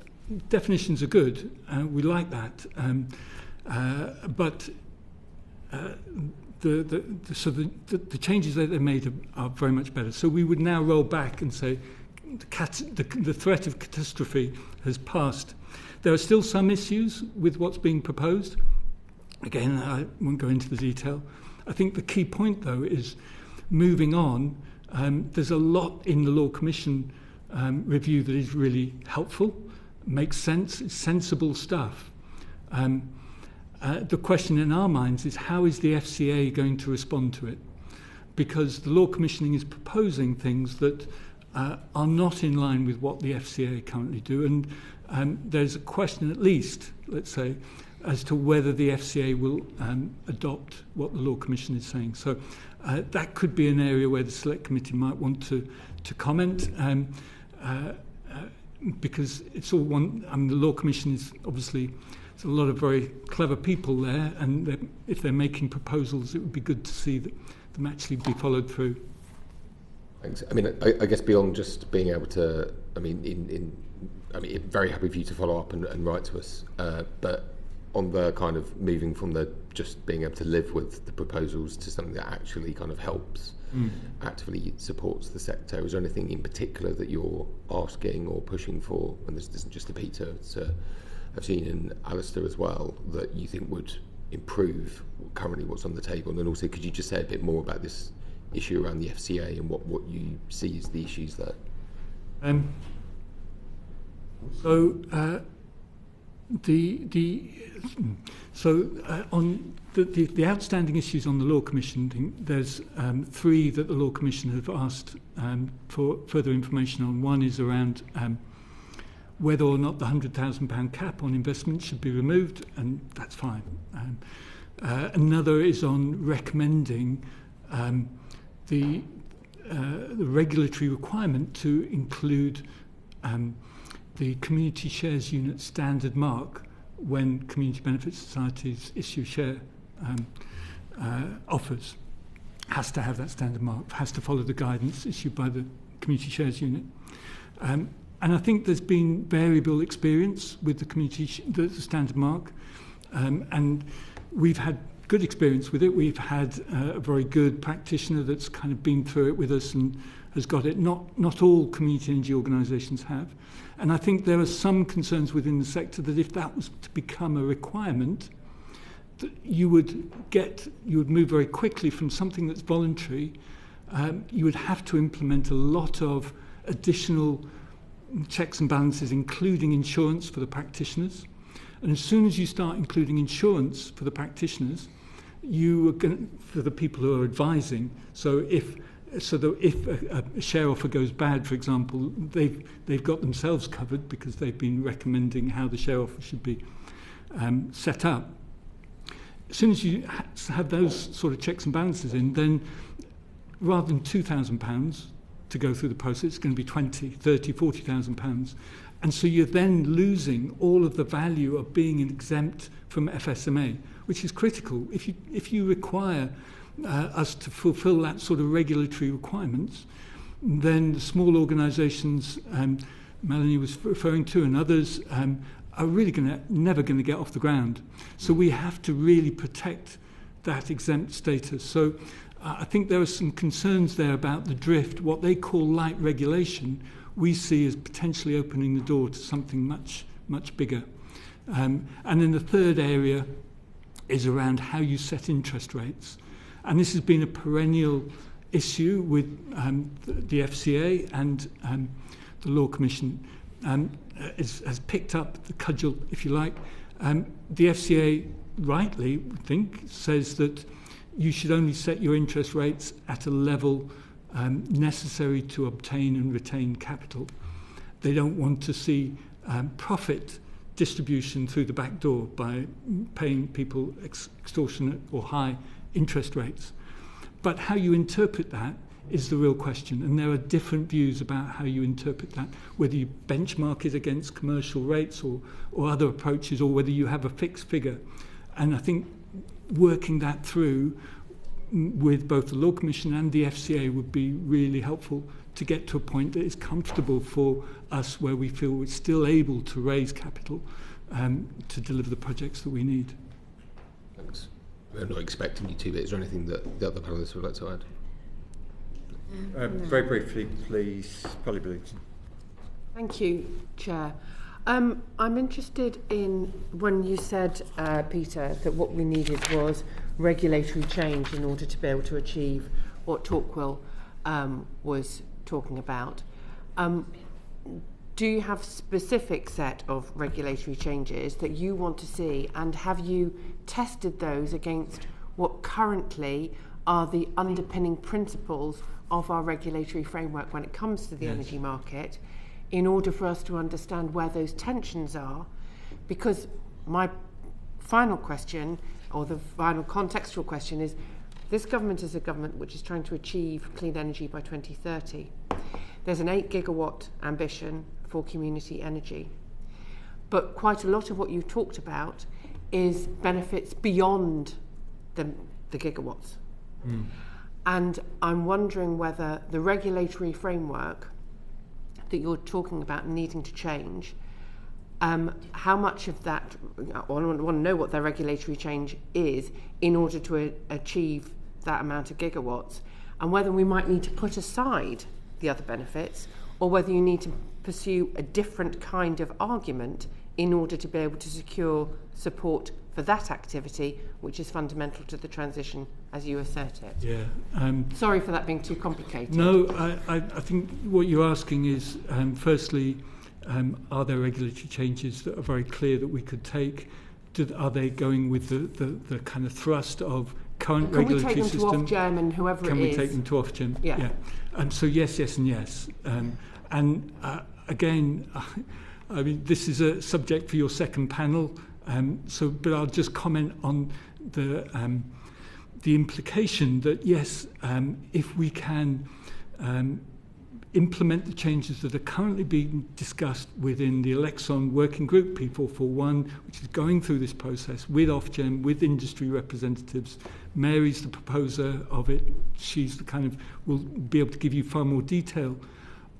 definitions are good, we like that, but the changes that they made are very much better. So we would now roll back and say the threat of catastrophe has passed. There are still some issues with what's being proposed. Again, I won't go into the detail. I think the key point, though, is moving on. There's a lot in the Law Commission review that is really helpful, makes sense, it's sensible stuff. The question in our minds is, how is the FCA going to respond to it? Because the Law Commissioning is proposing things that are not in line with what the FCA currently do, and there's a question, at least, let's say, as to whether the FCA will adopt what the Law Commission is saying. So that could be an area where the Select Committee might want to comment, because it's all one. I mean, the Law Commission is obviously, there's a lot of very clever people there, and if they're making proposals, it would be good to see them actually be followed through. Thanks. I mean, I guess beyond just being able to, I mean, very happy for you to follow up and write to us, but on the kind of moving from the just being able to live with the proposals to something that actually kind of helps, actively supports the sector, is there anything in particular that you're asking or pushing for, and this isn't just to Peter, it's Afsheen and Alistair as well, that you think would improve currently what's on the table? And then also, could you just say a bit more about this issue around the FCA and what you see as the issues there? On the outstanding issues on the Law Commission, there's three that the Law Commission have asked for further information on. One is around whether or not the £100,000 cap on investment should be removed, and that's fine. Another is on recommending the regulatory requirement to include the community shares unit standard mark when community benefit societies issue share offers. Has to have that standard mark, has to follow the guidance issued by the community shares unit. And I think there's been variable experience with the standard mark, and we've had good experience with it. We've had a very good practitioner that's kind of been through it with us and has got it. Not all community energy organisations have. And I think there are some concerns within the sector that if that was to become a requirement, that you would move very quickly from something that's voluntary. You would have to implement a lot of additional checks and balances, including insurance for the practitioners. And as soon as you start including insurance for the practitioners, you are going for the people who are advising. So if a share offer goes bad, for example, they've got themselves covered because they've been recommending how the share offer should be set up. As soon as you have those sort of checks and balances in, then rather than £2,000 to go through the process, it's going to be 20, 30, 40,000 pounds. And so you're then losing all of the value of being exempt from FSMA, which is critical. If you require us to fulfil that sort of regulatory requirements, then the small organisations Melanie was referring to and others are really never going to get off the ground. So we have to really protect that exempt status. So I think there are some concerns there about the drift. What they call light regulation, we see as potentially opening the door to something much, much bigger. And then the third area is around how you set interest rates. And this has been a perennial issue with the FCA and the Law Commission. Has picked up the cudgel, if you like. The FCA, rightly, I think, says that you should only set your interest rates at a level necessary to obtain and retain capital. They don't want to see profit distribution through the back door by paying people extortionate or high interest rates. But how you interpret that is the real question, and there are different views about how you interpret that, whether you benchmark it against commercial rates or other approaches, or whether you have a fixed figure. And I think working that through with both the Law Commission and the FCA would be really helpful to get to a point that is comfortable for us, where we feel we're still able to raise capital to deliver the projects that we need. Thanks. I'm not expecting you to, but is there anything that the other panellists would like to add? Very briefly, please, Polly Billington. Thank you, Chair. I'm interested in when you said, Peter, that what we needed was regulatory change in order to be able to achieve what Torquil was talking about. Do you have a specific set of regulatory changes that you want to see, and have you tested those against what currently are the underpinning principles of our regulatory framework when it comes to the energy market, in order for us to understand where those tensions are? Because my final question, or the final contextual question, is this government is a government which is trying to achieve clean energy by 2030. There's an 8 gigawatt ambition for community energy. But quite a lot of what you talked about is benefits beyond the gigawatts. And I'm wondering whether the regulatory framework that you're talking about needing to change, how much of that, I want to know what the regulatory change is in order to achieve that amount of gigawatts, and whether we might need to put aside the other benefits, or whether you need to pursue a different kind of argument in order to be able to secure support for that activity, which is fundamental to the transition as you assert it. Yeah. Sorry for that being too complicated. No, I think what you're asking is, firstly, are there regulatory changes that are very clear that we could take? Are they going with the kind of thrust of current regulatory system? Can we take them to Ofgem and whoever it is? Can we take them to Ofgem? Yeah. So yes, yes and yes. And again, I mean, this is a subject for your second panel. But I'll just comment on the implication that yes, if we can implement the changes that are currently being discussed within the Elexon working group, P441, which is going through this process with Ofgem, with industry representatives. Mary's the proposer of it. She's the kind of, will be able to give you far more detail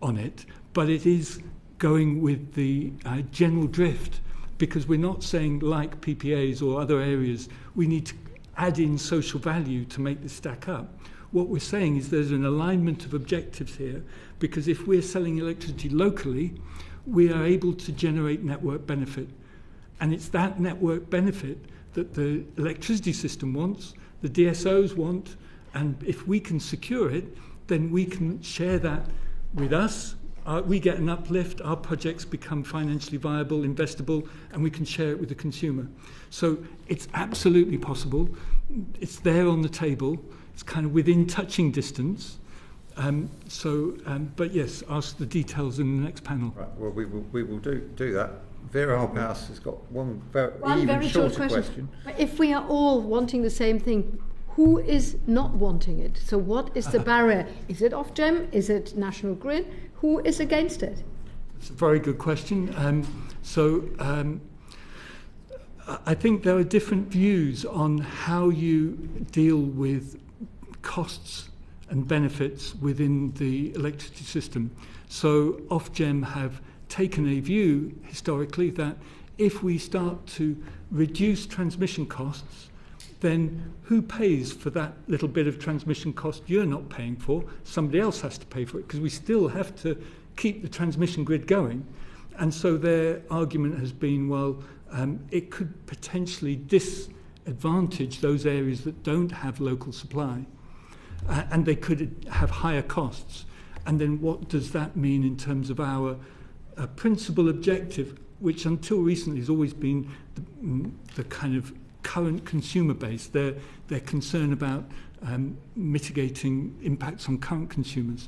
on it. But it is going with the general drift, because we're not saying, like PPAs or other areas, we need to add in social value to make this stack up. What we're saying is there's an alignment of objectives here, because if we're selling electricity locally, we are able to generate network benefit. And it's that network benefit that the electricity system wants, the DSOs want, and if we can secure it, then we can share that with us we get an uplift, our projects become financially viable, investable, and we can share it with the consumer. So it's absolutely possible. It's there on the table. It's kind of within touching distance. But yes, ask the details in the next panel. Right, well, we will do that. Vera Hobhouse has got one very short question. But if we are all wanting the same thing, who is not wanting it? So what is the barrier? Is it Ofgem? Is it National Grid? Who is against it? It's a very good question. I think there are different views on how you deal with costs and benefits within the electricity system. So Ofgem have taken a view historically that if we start to reduce transmission costs, then who pays for that little bit of transmission cost you're not paying for? Somebody else has to pay for it, because we still have to keep the transmission grid going. And so their argument has been, well, it could potentially disadvantage those areas that don't have local supply, and they could have higher costs. And then what does that mean in terms of our principal objective, which until recently has always been the kind of current consumer base, their concern about mitigating impacts on current consumers.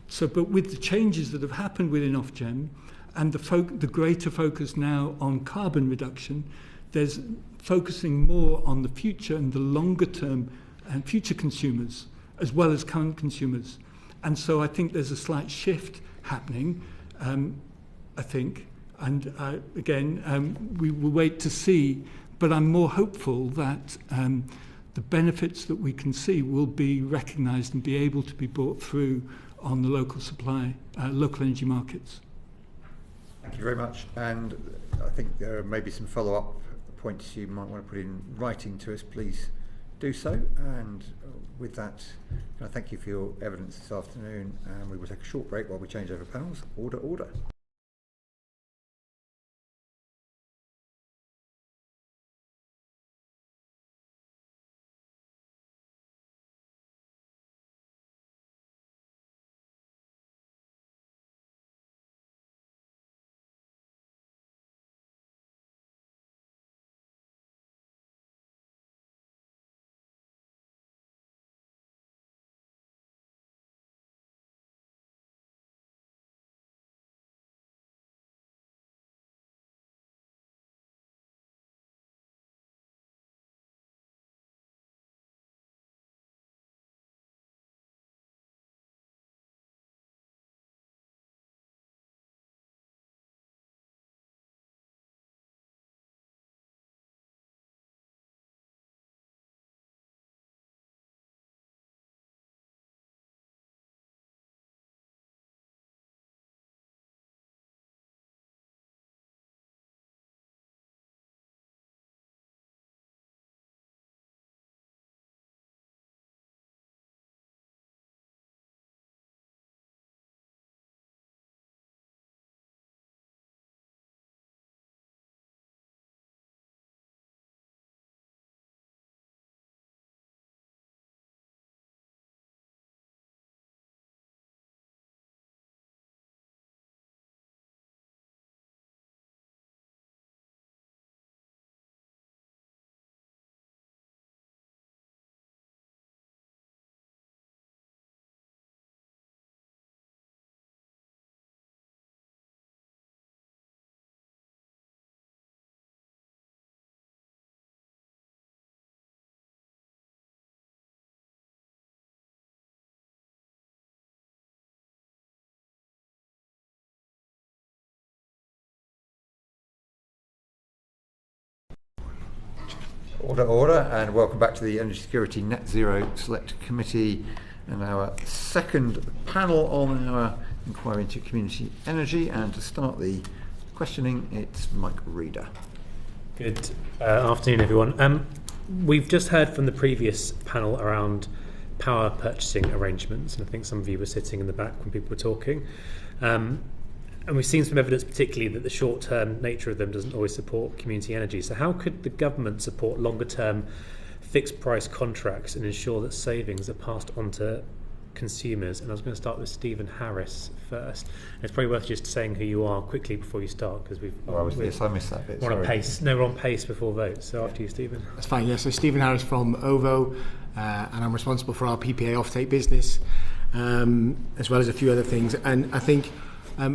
So, but with the changes that have happened within Ofgem and the greater focus now on carbon reduction, there's focusing more on the future and the longer term and future consumers as well as current consumers. And so I think there's a slight shift happening, I think. And again, we will wait to see. But I'm more hopeful that the benefits that we can see will be recognised and be able to be brought through on the local supply, local energy markets. Thank you very much. And I think there may be some follow-up points you might want to put in writing to us. Please do so. And with that, can I thank you for your evidence this afternoon. And we will take a short break while we change over panels. Order. Order, and welcome back to the Energy Security Net Zero Select Committee and our second panel on our inquiry into community energy. And to start the questioning, it's Mike Reader. Good afternoon, everyone. We've just heard from the previous panel around power purchasing arrangements, and I think some of you were sitting in the back when people were talking. And we've seen some evidence, particularly, that the short-term nature of them doesn't always support community energy. So how could the government support longer-term fixed-price contracts and ensure that savings are passed on to consumers, and I was going to start with Stephen Harris first. And it's probably worth just saying who you are quickly before you start, because I missed that bit. We're on pace. No, we're on pace before votes. So after you, Stephen. That's fine. Yeah. So Stephen Harris from OVO, and I'm responsible for our PPA offtake business, as well as a few other things. And I think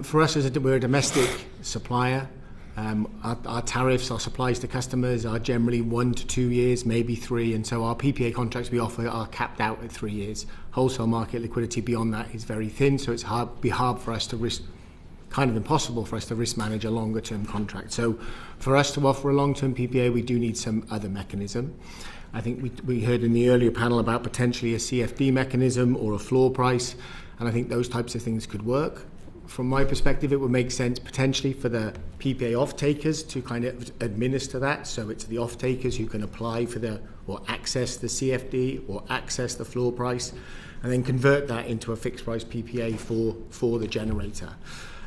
for us, we're a domestic supplier. Our tariffs, our supplies to customers are generally 1 to 2 years, maybe 3, and so our PPA contracts we offer are capped out at 3 years. Wholesale market liquidity beyond that is very thin, so it's hard for us to risk, kind of impossible for us to risk manage a longer term contract. So for us to offer a long-term PPA, we do need some other mechanism. I think we heard in the earlier panel about potentially a CFD mechanism or a floor price, and I think those types of things could work. From my perspective, it would make sense potentially for the PPA off-takers to kind of administer that. So it's the off-takers who can apply for or access the CFD or access the floor price, and then convert that into a fixed price PPA for the generator.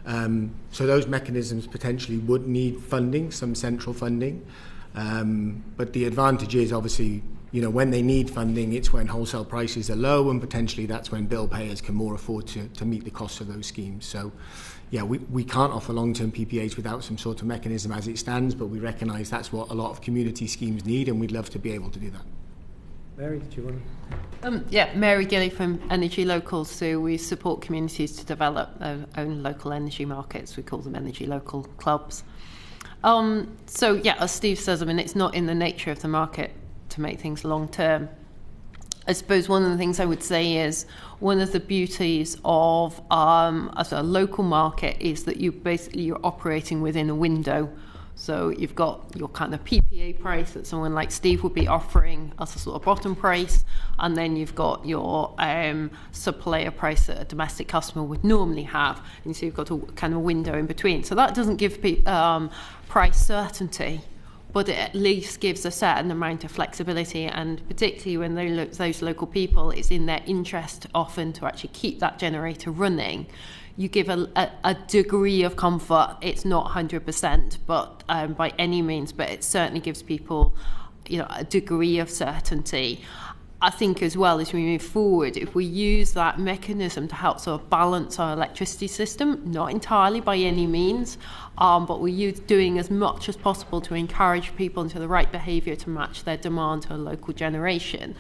So those mechanisms potentially would need funding, some central funding. But the advantage is obviously, when they need funding, it's when wholesale prices are low, and potentially that's when bill payers can more afford to meet the costs of those schemes. So, yeah, we can't offer long-term PPAs without some sort of mechanism as it stands, but we recognise that's what a lot of community schemes need, and we'd love to be able to do that. Mary, did you want to? Mary Gillie from Energy Locals. So we support communities to develop their own local energy markets. We call them energy local clubs. As Steve says, it's not in the nature of the market to make things long term. I suppose one of the things I would say is one of the beauties of as a local market is that you're operating within a window. So you've got your kind of PPA price that someone like Steve would be offering as a sort of bottom price, and then you've got your supplier price that a domestic customer would normally have, and so you've got a kind of window in between. So that doesn't give price certainty, but it at least gives a certain amount of flexibility, and particularly when those local people, it's in their interest often to actually keep that generator running. You give a degree of comfort. It's not 100%, but by any means, but it certainly gives people, a degree of certainty. I think as well as we move forward, if we use that mechanism to help sort of balance our electricity system, not entirely by any means, but we're doing as much as possible to encourage people into the right behaviour to match their demand to a local generation.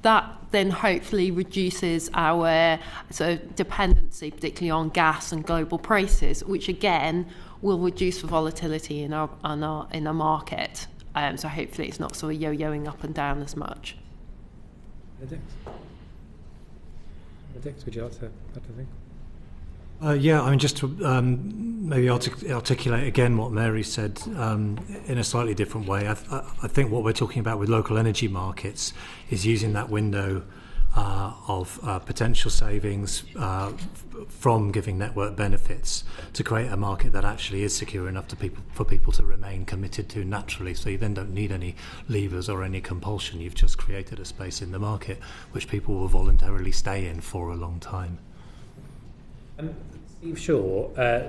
That then hopefully reduces our sort of dependency, particularly on gas and global prices, which again will reduce the volatility in our market. So hopefully it's not sort of yo-yoing up and down as much. Benedict, would you like to add anything? Just to maybe articulate again what Mary said in a slightly different way. I think what we're talking about with local energy markets is using that window of potential savings from giving network benefits to create a market that actually is secure enough for people to remain committed to naturally. So you then don't need any levers or any compulsion. You've just created a space in the market which people will voluntarily stay in for a long time. Steve Shaw,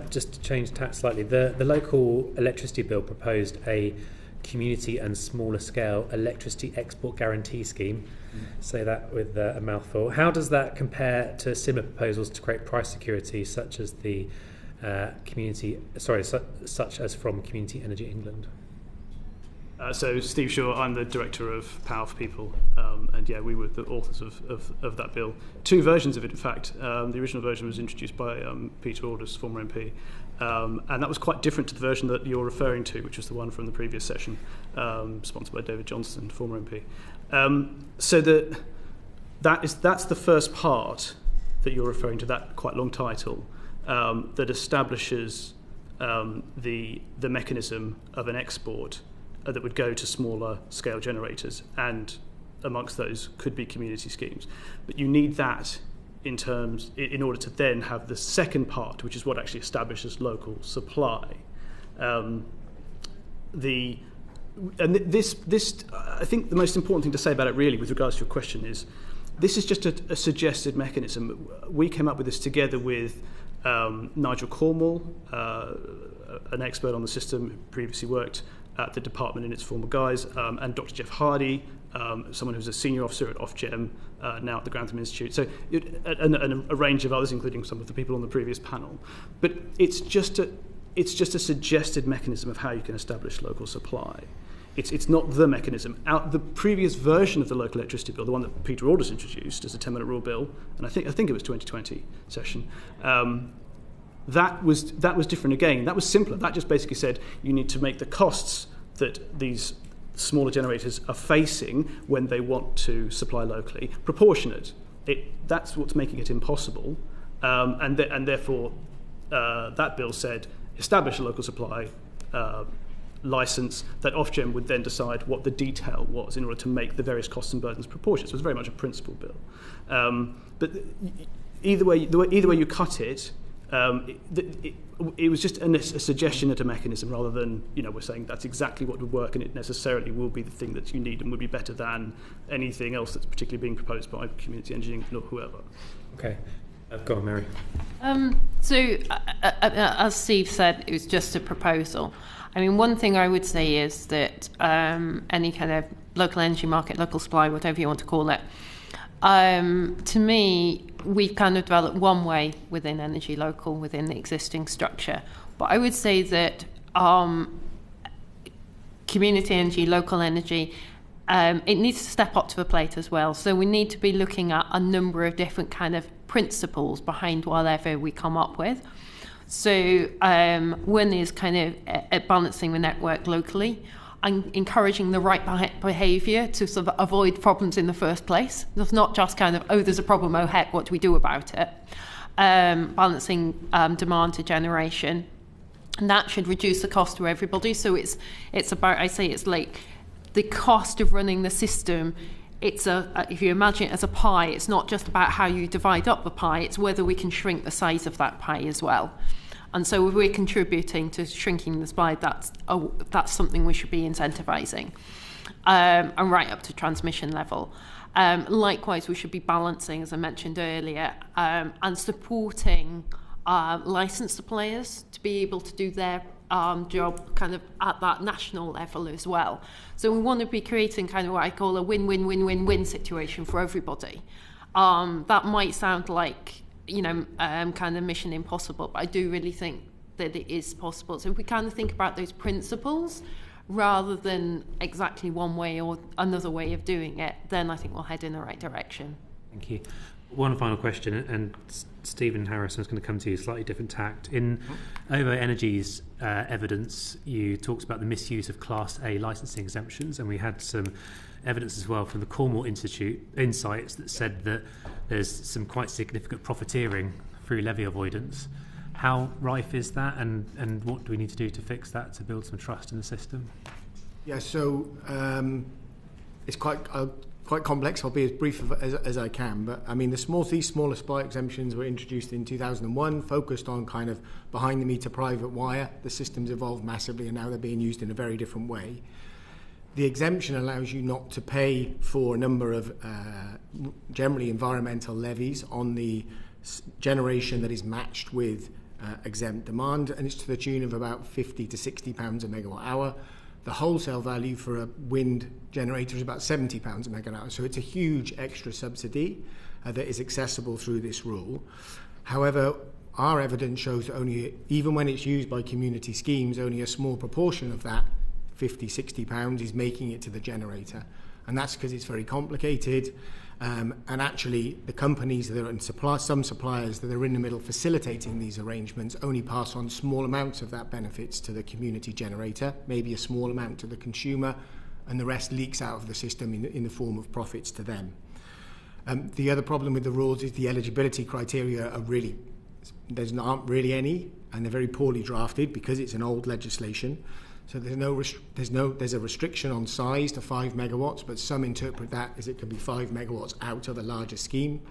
just to change tack slightly, the local electricity bill proposed a community and smaller scale electricity export guarantee scheme. Say that with a mouthful. How does that compare to similar proposals to create price security, such as such as from Community Energy England? So Steve Shaw, I'm the director of Power for People, and we were the authors of that bill. 2 versions of it, in fact. The original version was introduced by Peter Aldous, former MP, and that was quite different to the version that you're referring to, which was the one from the previous session, sponsored by David Johnson, former MP. That's the first part that you're referring to, that quite long title, that establishes the mechanism of an export that would go to smaller scale generators, and amongst those could be community schemes. But you need that in order to then have the second part, which is what actually establishes local supply. This I think the most important thing to say about it really with regards to your question is this is just a suggested mechanism. We came up with this together with Nigel Cornwall, an expert on the system who previously worked at the department in its former guise, and Dr. Jeff Hardy, someone who's a senior officer at Ofgem, now at the Grantham Institute, so and a range of others, including some of the people on the previous panel. But it's just a suggested mechanism of how you can establish local supply. It's not the mechanism. The previous version of the local electricity bill, the one that Peter Aldous introduced as a 10-minute rule bill, and I think it was 2020 session, that was different again. That was simpler. That just basically said you need to make the costs that these smaller generators are facing when they want to supply locally proportionate. That's what's making it impossible, and therefore that bill said establish a local supply licence that Ofgem would then decide what the detail was in order to make the various costs and burdens proportionate. So it was very much a principle bill. But either way you cut it, it was just a suggestion at a mechanism rather than, we're saying that's exactly what would work and it necessarily will be the thing that you need and would be better than anything else that's particularly being proposed by community engineering or whoever. Okay. Go on, Mary. So, as Steve said, it was just a proposal. I mean, one thing I would say is that any kind of local energy market, local supply, whatever you want to call it, to me, we've kind of developed one way within energy local, within the existing structure. But I would say that community energy, local energy, it needs to step up to the plate as well. So we need to be looking at a number of different kind of principles behind whatever we come up with. So one is kind of balancing the network locally and encouraging the right behaviour to sort of avoid problems in the first place. It's not just kind of, there's a problem, oh heck, what do we do about it? Balancing demand to generation. And that should reduce the cost to everybody. So it's about, I say it's like the cost of running the system. It's if you imagine it as a pie, it's not just about how you divide up the pie, it's whether we can shrink the size of that pie as well. And so if we're contributing to shrinking the pie, that's something we should be incentivising, and right up to transmission level. Likewise, we should be balancing, as I mentioned earlier, and supporting licensed suppliers to be able to do their job kind of at that national level as well. So we want to be creating kind of what I call a win-win-win-win-win situation for everybody. That might sound like, kind of mission impossible, but I do really think that it is possible. So if we kind of think about those principles rather than exactly one way or another way of doing it, then I think we'll head in the right direction. Thank you. One final question, and Stephen Harrison is going to come to you, slightly different tact. In OVO Energy's evidence, you talked about the misuse of Class A licensing exemptions, and we had some evidence as well from the Cornwall Institute insights that said that there's some quite significant profiteering through levy avoidance. How rife is that, and what do we need to do to fix that to build some trust in the system? Yeah, so it's quite complex. I'll be as brief as I can, but I mean these smaller supply exemptions were introduced in 2001, focused on kind of behind the meter private wire. The system's evolved massively and now they're being used in a very different way. The exemption allows you not to pay for a number of generally environmental levies on the generation that is matched with exempt demand, and it's to the tune of about £50 to £60 a megawatt hour. The wholesale value for a wind generator is about £70 a megawatt hour, so it's a huge extra subsidy that is accessible through this rule. However, our evidence shows that even when it's used by community schemes, only a small proportion of that £50-60 is making it to the generator, and that's because it's very complicated. And actually, the companies that are in some suppliers that are in the middle facilitating these arrangements only pass on small amounts of that benefits to the community generator, maybe a small amount to the consumer, and the rest leaks out of the system in the form of profits to them. The other problem with the rules is the eligibility criteria aren't really any, and they're very poorly drafted because it's an old legislation. So there's a restriction on size to 5 megawatts, but some interpret that as it can be 5 megawatts out of a larger scheme.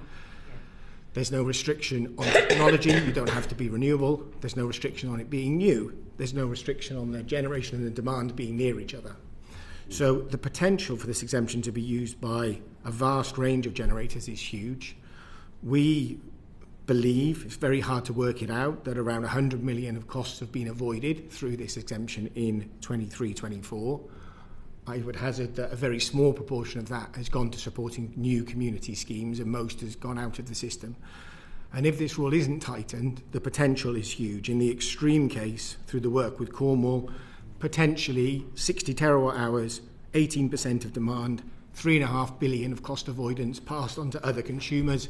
There's no restriction on technology. You don't have to be renewable. There's no restriction on it being new. There's no restriction on the generation and the demand being near each other. So the potential for this exemption to be used by a vast range of generators is huge. We believe, it's very hard to work it out, that around 100 million of costs have been avoided through this exemption in 23-24. I would hazard that a very small proportion of that has gone to supporting new community schemes, and most has gone out of the system. And if this rule isn't tightened, the potential is huge. In the extreme case, through the work with Cornwall, potentially 60 terawatt hours, 18% of demand, 3.5 billion of cost avoidance passed on to other consumers,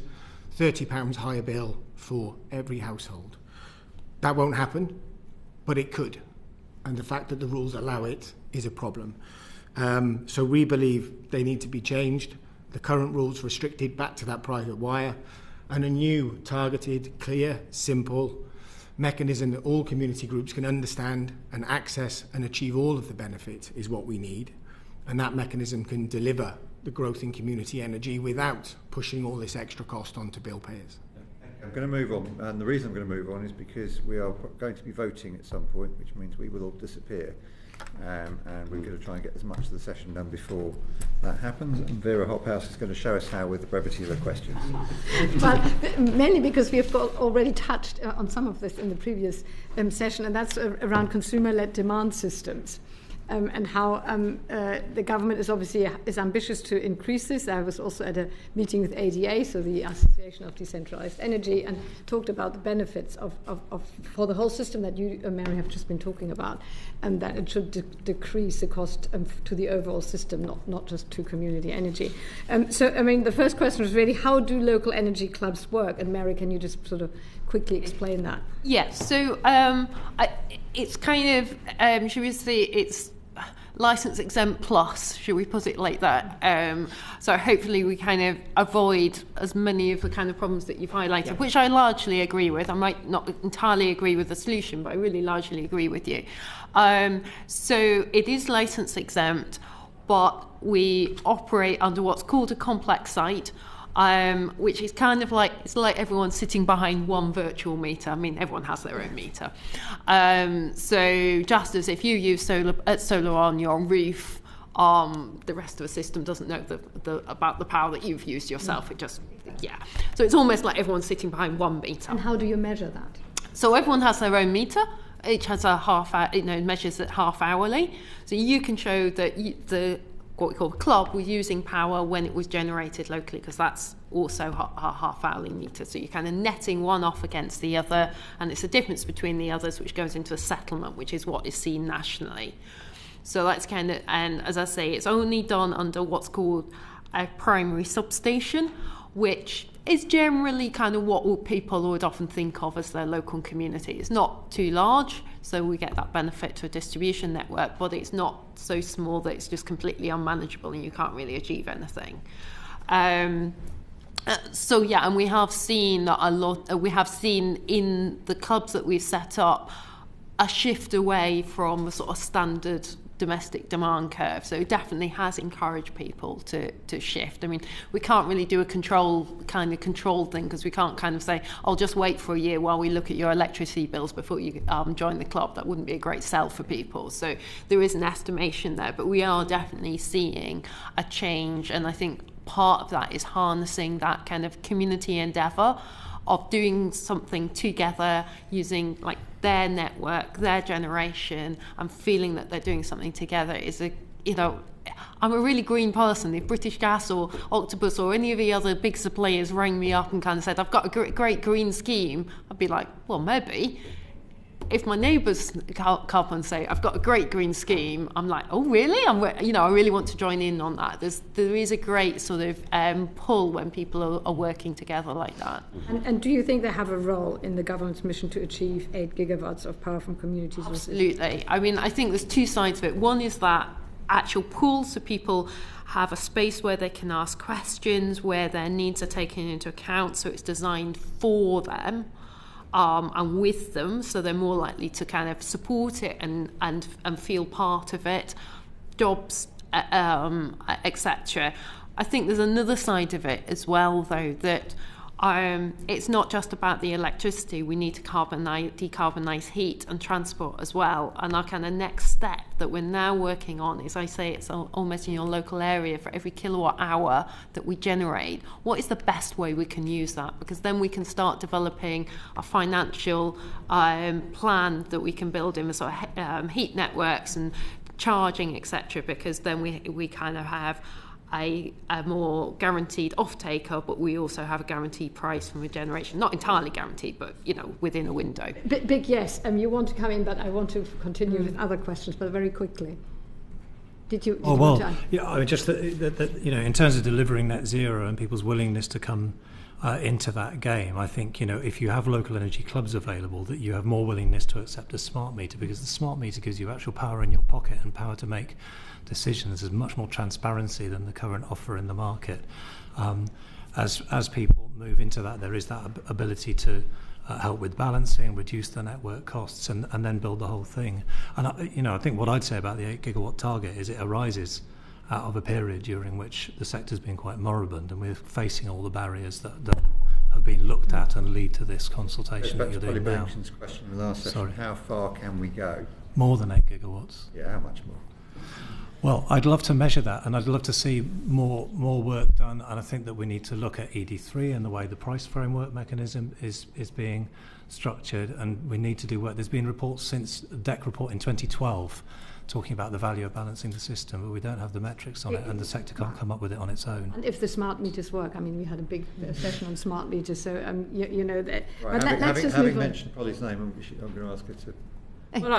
£30 higher bill for every household. That won't happen, but it could. And the fact that the rules allow it is a problem. So we believe they need to be changed. The current rules restricted back to that private wire, and a new, targeted, clear, simple mechanism that all community groups can understand and access and achieve all of the benefit is what we need. And that mechanism can deliver the growth in community energy without pushing all this extra cost onto bill payers. I'm going to move on, and the reason I'm going to move on is because we are going to be voting at some point, which means we will all disappear. And we're going to try and get as much of the session done before that happens. And Vera Hophouse is going to show us how with the brevity of the questions. Well, mainly because we have already touched on some of this in the previous session, and that's around consumer-led demand systems. And how the government is ambitious to increase this. I was also at a meeting with ADA, so the Association of Decentralized Energy, and talked about the benefits of for the whole system that you, Mary, have just been talking about, and that it should decrease the cost to the overall system, not just to community energy. So, I mean, the first question was really, how do local energy clubs work? And Mary, can you just sort of quickly explain that? Yes, so it's kind of, should we say, it's license exempt plus, should we put it like that? So hopefully we kind of avoid as many of the kind of problems that you've highlighted, which I largely agree with. I might not entirely agree with the solution, but I really largely agree with you. So it is license exempt, but we operate under what's called a complex site, which is kind of like, it's like everyone's sitting behind one virtual meter. I mean, everyone has their own meter. So just as if you use solar on your roof, the rest of the system doesn't know about the power that you've used yourself. It just, So it's almost like everyone's sitting behind one meter. And how do you measure that? So everyone has their own meter. Each has a half hour, measures it half hourly. So you can show that what we call the club was using power when it was generated locally, because that's also a half-hourly meter. So you're kind of netting one off against the other, and it's the difference between the others which goes into a settlement, which is what is seen nationally. So that's kind of, and as I say, it's only done under what's called a primary substation, which is generally kind of what people would often think of as their local community. It's not too large, so we get that benefit to a distribution network, but it's not so small that it's just completely unmanageable and you can't really achieve anything. And we have seen in the clubs that we've set up a shift away from the sort of standard domestic demand curve. So it definitely has encouraged people to shift. I mean, we can't really do a control thing, because we can't kind of say, I'll just wait for a year while we look at your electricity bills before you join the club. That wouldn't be a great sell for people. So there is an estimation there, but we are definitely seeing a change, and I think part of that is harnessing that kind of community endeavour of doing something together, using like their network, their generation, and feeling that they're doing something together is I'm a really green person. If British Gas or Octopus or any of the other big suppliers rang me up and kind of said, I've got a great green scheme, I'd be like, well, maybe. If my neighbours come up and say, I've got a great green scheme, I'm like, oh, really? I really want to join in on that. There is a great sort of pull when people are working together like that. And do you think they have a role in the government's mission to achieve 8 gigawatts of power from communities? Absolutely. I mean, I think there's two sides of it. One is that actual pool, so people have a space where they can ask questions, where their needs are taken into account, so it's designed for them. And with them, so they're more likely to kind of support it and feel part of it, jobs, etc. I think there's another side of it as well, though, that it's not just about the electricity. We need to decarbonise heat and transport as well. And our kind of next step that we're now working on is, I say, it's almost in your local area, for every kilowatt hour that we generate, what is the best way we can use that? Because then we can start developing a financial plan that we can build in the sort of heat networks and charging, etc., because then we kind of have a more guaranteed off-taker, but we also have a guaranteed price from a generation. Not entirely guaranteed, but, within a window. Big yes. You want to come in, but I want to continue with other questions, but very quickly. Did you want to? Yeah, I mean, just that, in terms of delivering net zero and people's willingness to come into that game, I think, if you have local energy clubs available, that you have more willingness to accept a smart meter, because the smart meter gives you actual power in your pocket and power to make decisions. There's much more transparency than the current offer in the market. As people move into that, there is that ability to help with balancing, reduce the network costs, and then build the whole thing. And I think what I'd say about the 8 gigawatt target is it arises out of a period during which the sector's been quite moribund, and we're facing all the barriers that have been looked at and lead to this consultation that you're doing now. Question in the last session. How far can we go? More than 8 gigawatts. Yeah, how much more? Well, I'd love to measure that, and I'd love to see more work done. And I think that we need to look at ED3 and the way the price framework mechanism is being structured, and we need to do work. There's been reports since the DEC report in 2012 talking about the value of balancing the system, but we don't have the metrics on it, and the sector can't come up with it on its own. And if the smart meters work, I mean, we had a big session on smart meters, so that. Right, having mentioned Polly's name, I'm going to ask her to. Well,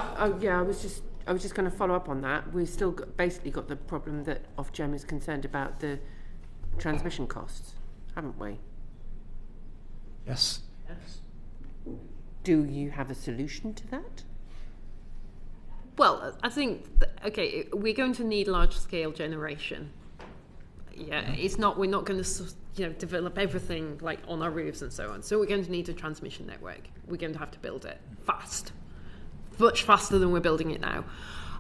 I was just going to follow up on that. We've still basically got the problem that Ofgem is concerned about the transmission costs, haven't we? Yes. Do you have a solution to that? Well, I think, we're going to need large-scale generation. Yeah, we're not going to, develop everything like on our roofs and so on. So we're going to need a transmission network. We're going to have to build it fast. Much faster than we're building it now.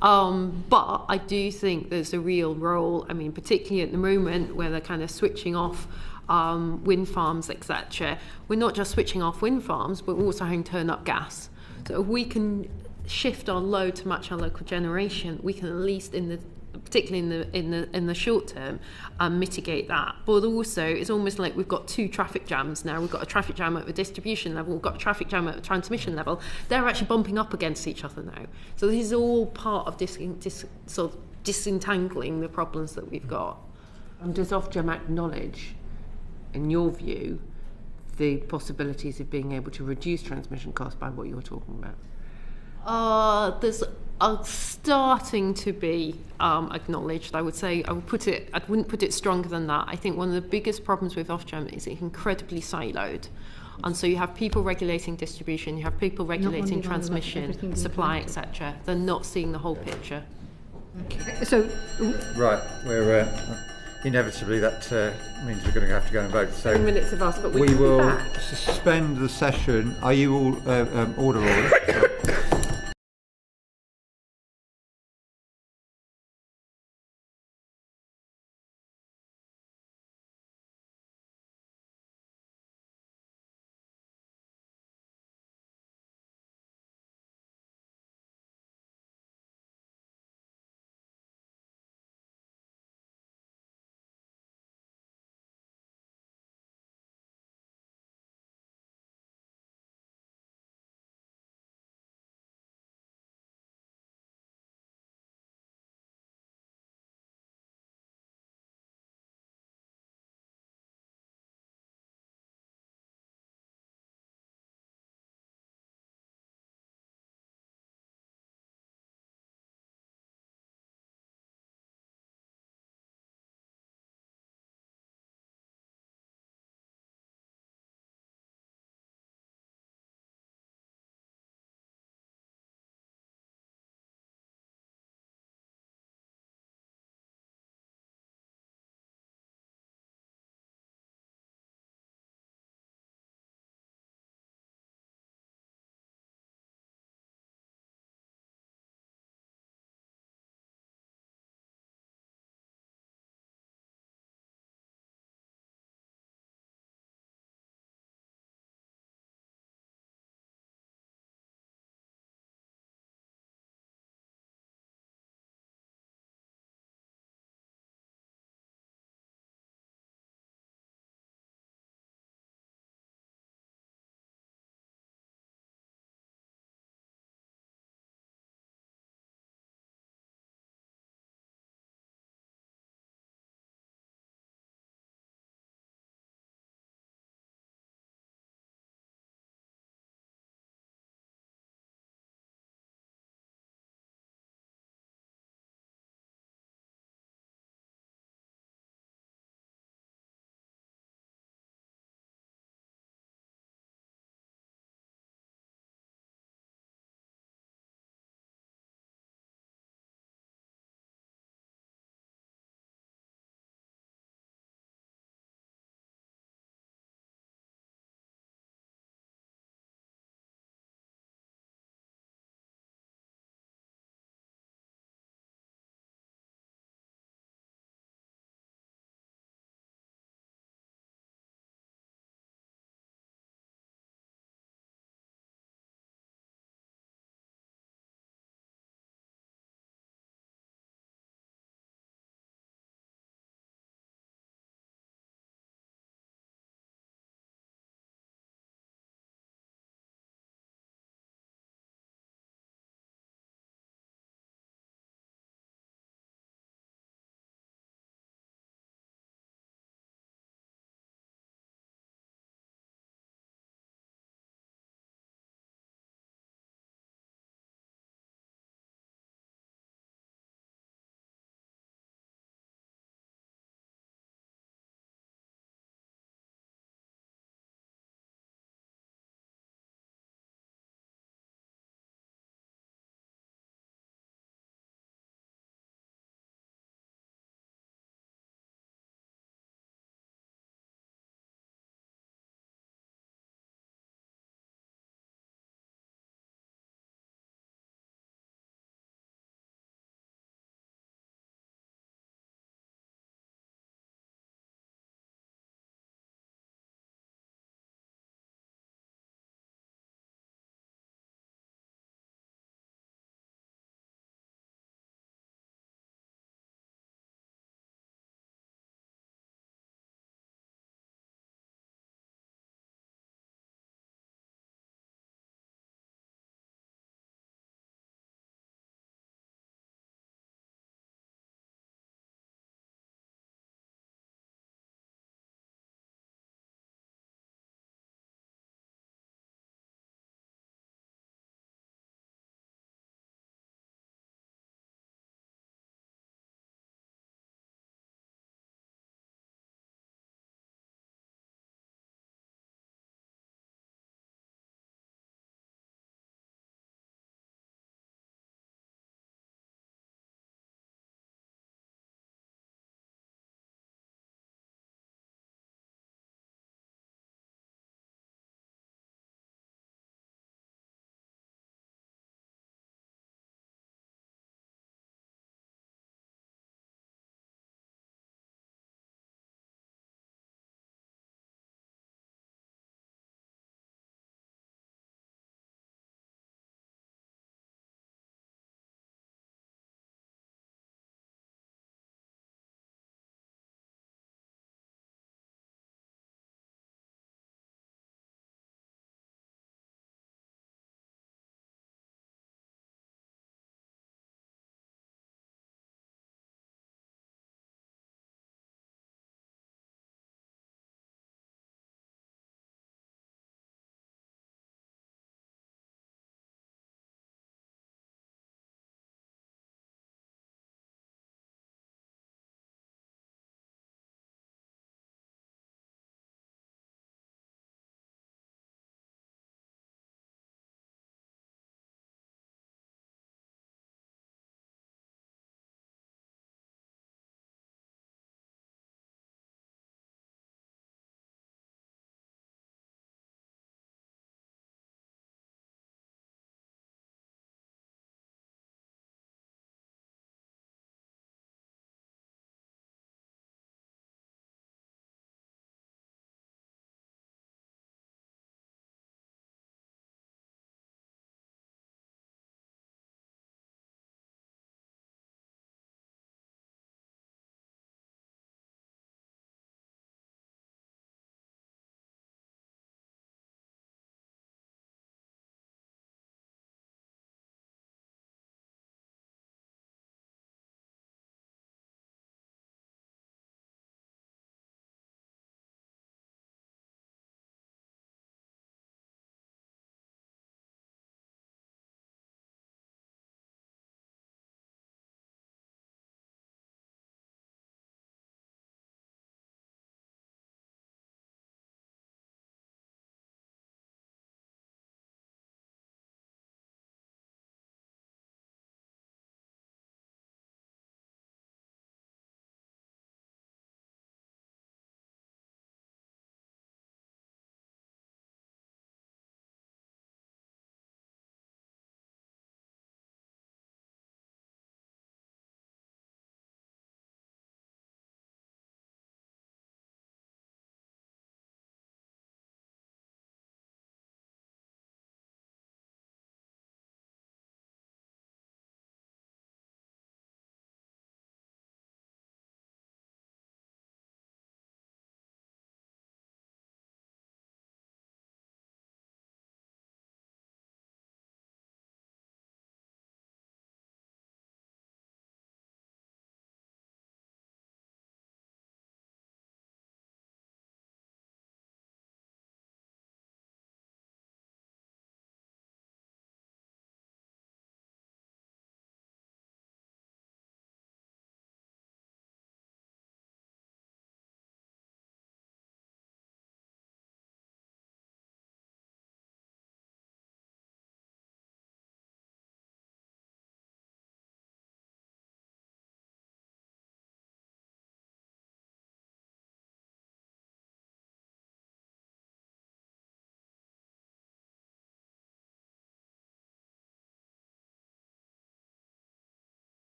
But I do think there's a real role, particularly at the moment where they're kind of switching off wind farms, etc. We're not just switching off wind farms, but we're also having to turn up gas. So if we can shift our load to match our local generation, we can at least particularly in the short term, mitigate that. But also, it's almost like we've got two traffic jams now. We've got a traffic jam at the distribution level, we've got a traffic jam at the transmission level. They're actually bumping up against each other now. So this is all part of sort of disentangling the problems that we've got. And does Ofgem acknowledge, in your view, the possibilities of being able to reduce transmission costs by what you're talking about? There's starting to be acknowledged. I would say I wouldn't put it stronger than that. I think one of the biggest problems with Ofgem is it's incredibly siloed. And so you have people regulating distribution, you have people regulating transmission, supply, etc. They're not seeing the whole picture. Okay. So, right, we're inevitably that means we're going to have to go and vote. So 10 minutes of us, but we will suspend the session. Are you all order?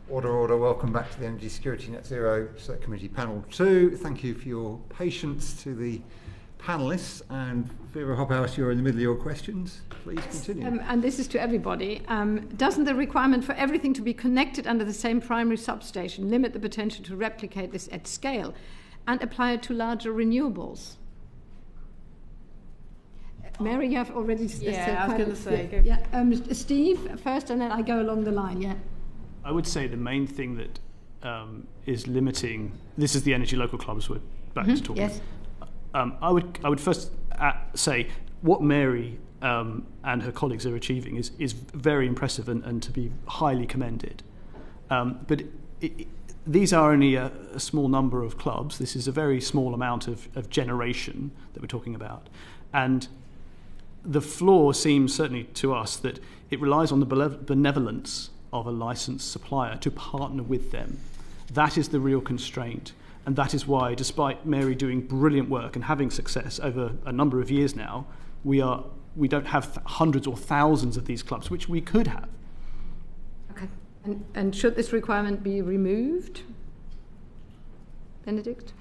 Order. Welcome back to the Energy Security Net Zero Select Committee Panel 2. Thank you for your patience to the panellists. And Vera Hobhouse, you're in the middle of your questions. Please continue. And this is to everybody. Doesn't the requirement for everything to be connected under the same primary substation limit the potential to replicate this at scale and apply it to larger renewables? Mary, you have already said. Yeah, I was going to say. Yeah. Steve first, and then I go along the line. Yeah. I would say the main thing that is limiting. This is the energy local clubs we're back to talking. Yes. I would first say what Mary and her colleagues are achieving is very impressive and to be highly commended. But these are only a small number of clubs. This is a very small amount of generation that we're talking about, and the flaw seems certainly to us that it relies on the benevolence of a licensed supplier to partner with them. That is the real constraint, and that is why, despite Mary doing brilliant work and having success over a number of years now, we don't have hundreds or thousands of these clubs, which we could have. Okay. And should this requirement be removed? Benedict?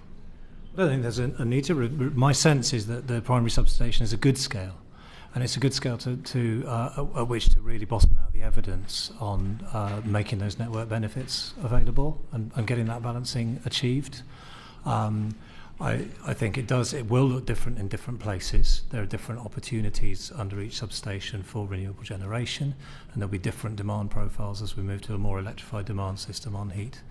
I don't think there's a need to. My sense is that the primary substation is a good scale. And it's a good scale at which to really bottom out the evidence on making those network benefits available and getting that balancing achieved. I think it will look different in different places. There are different opportunities under each substation for renewable generation, and there'll be different demand profiles as we move to a more electrified demand system on heat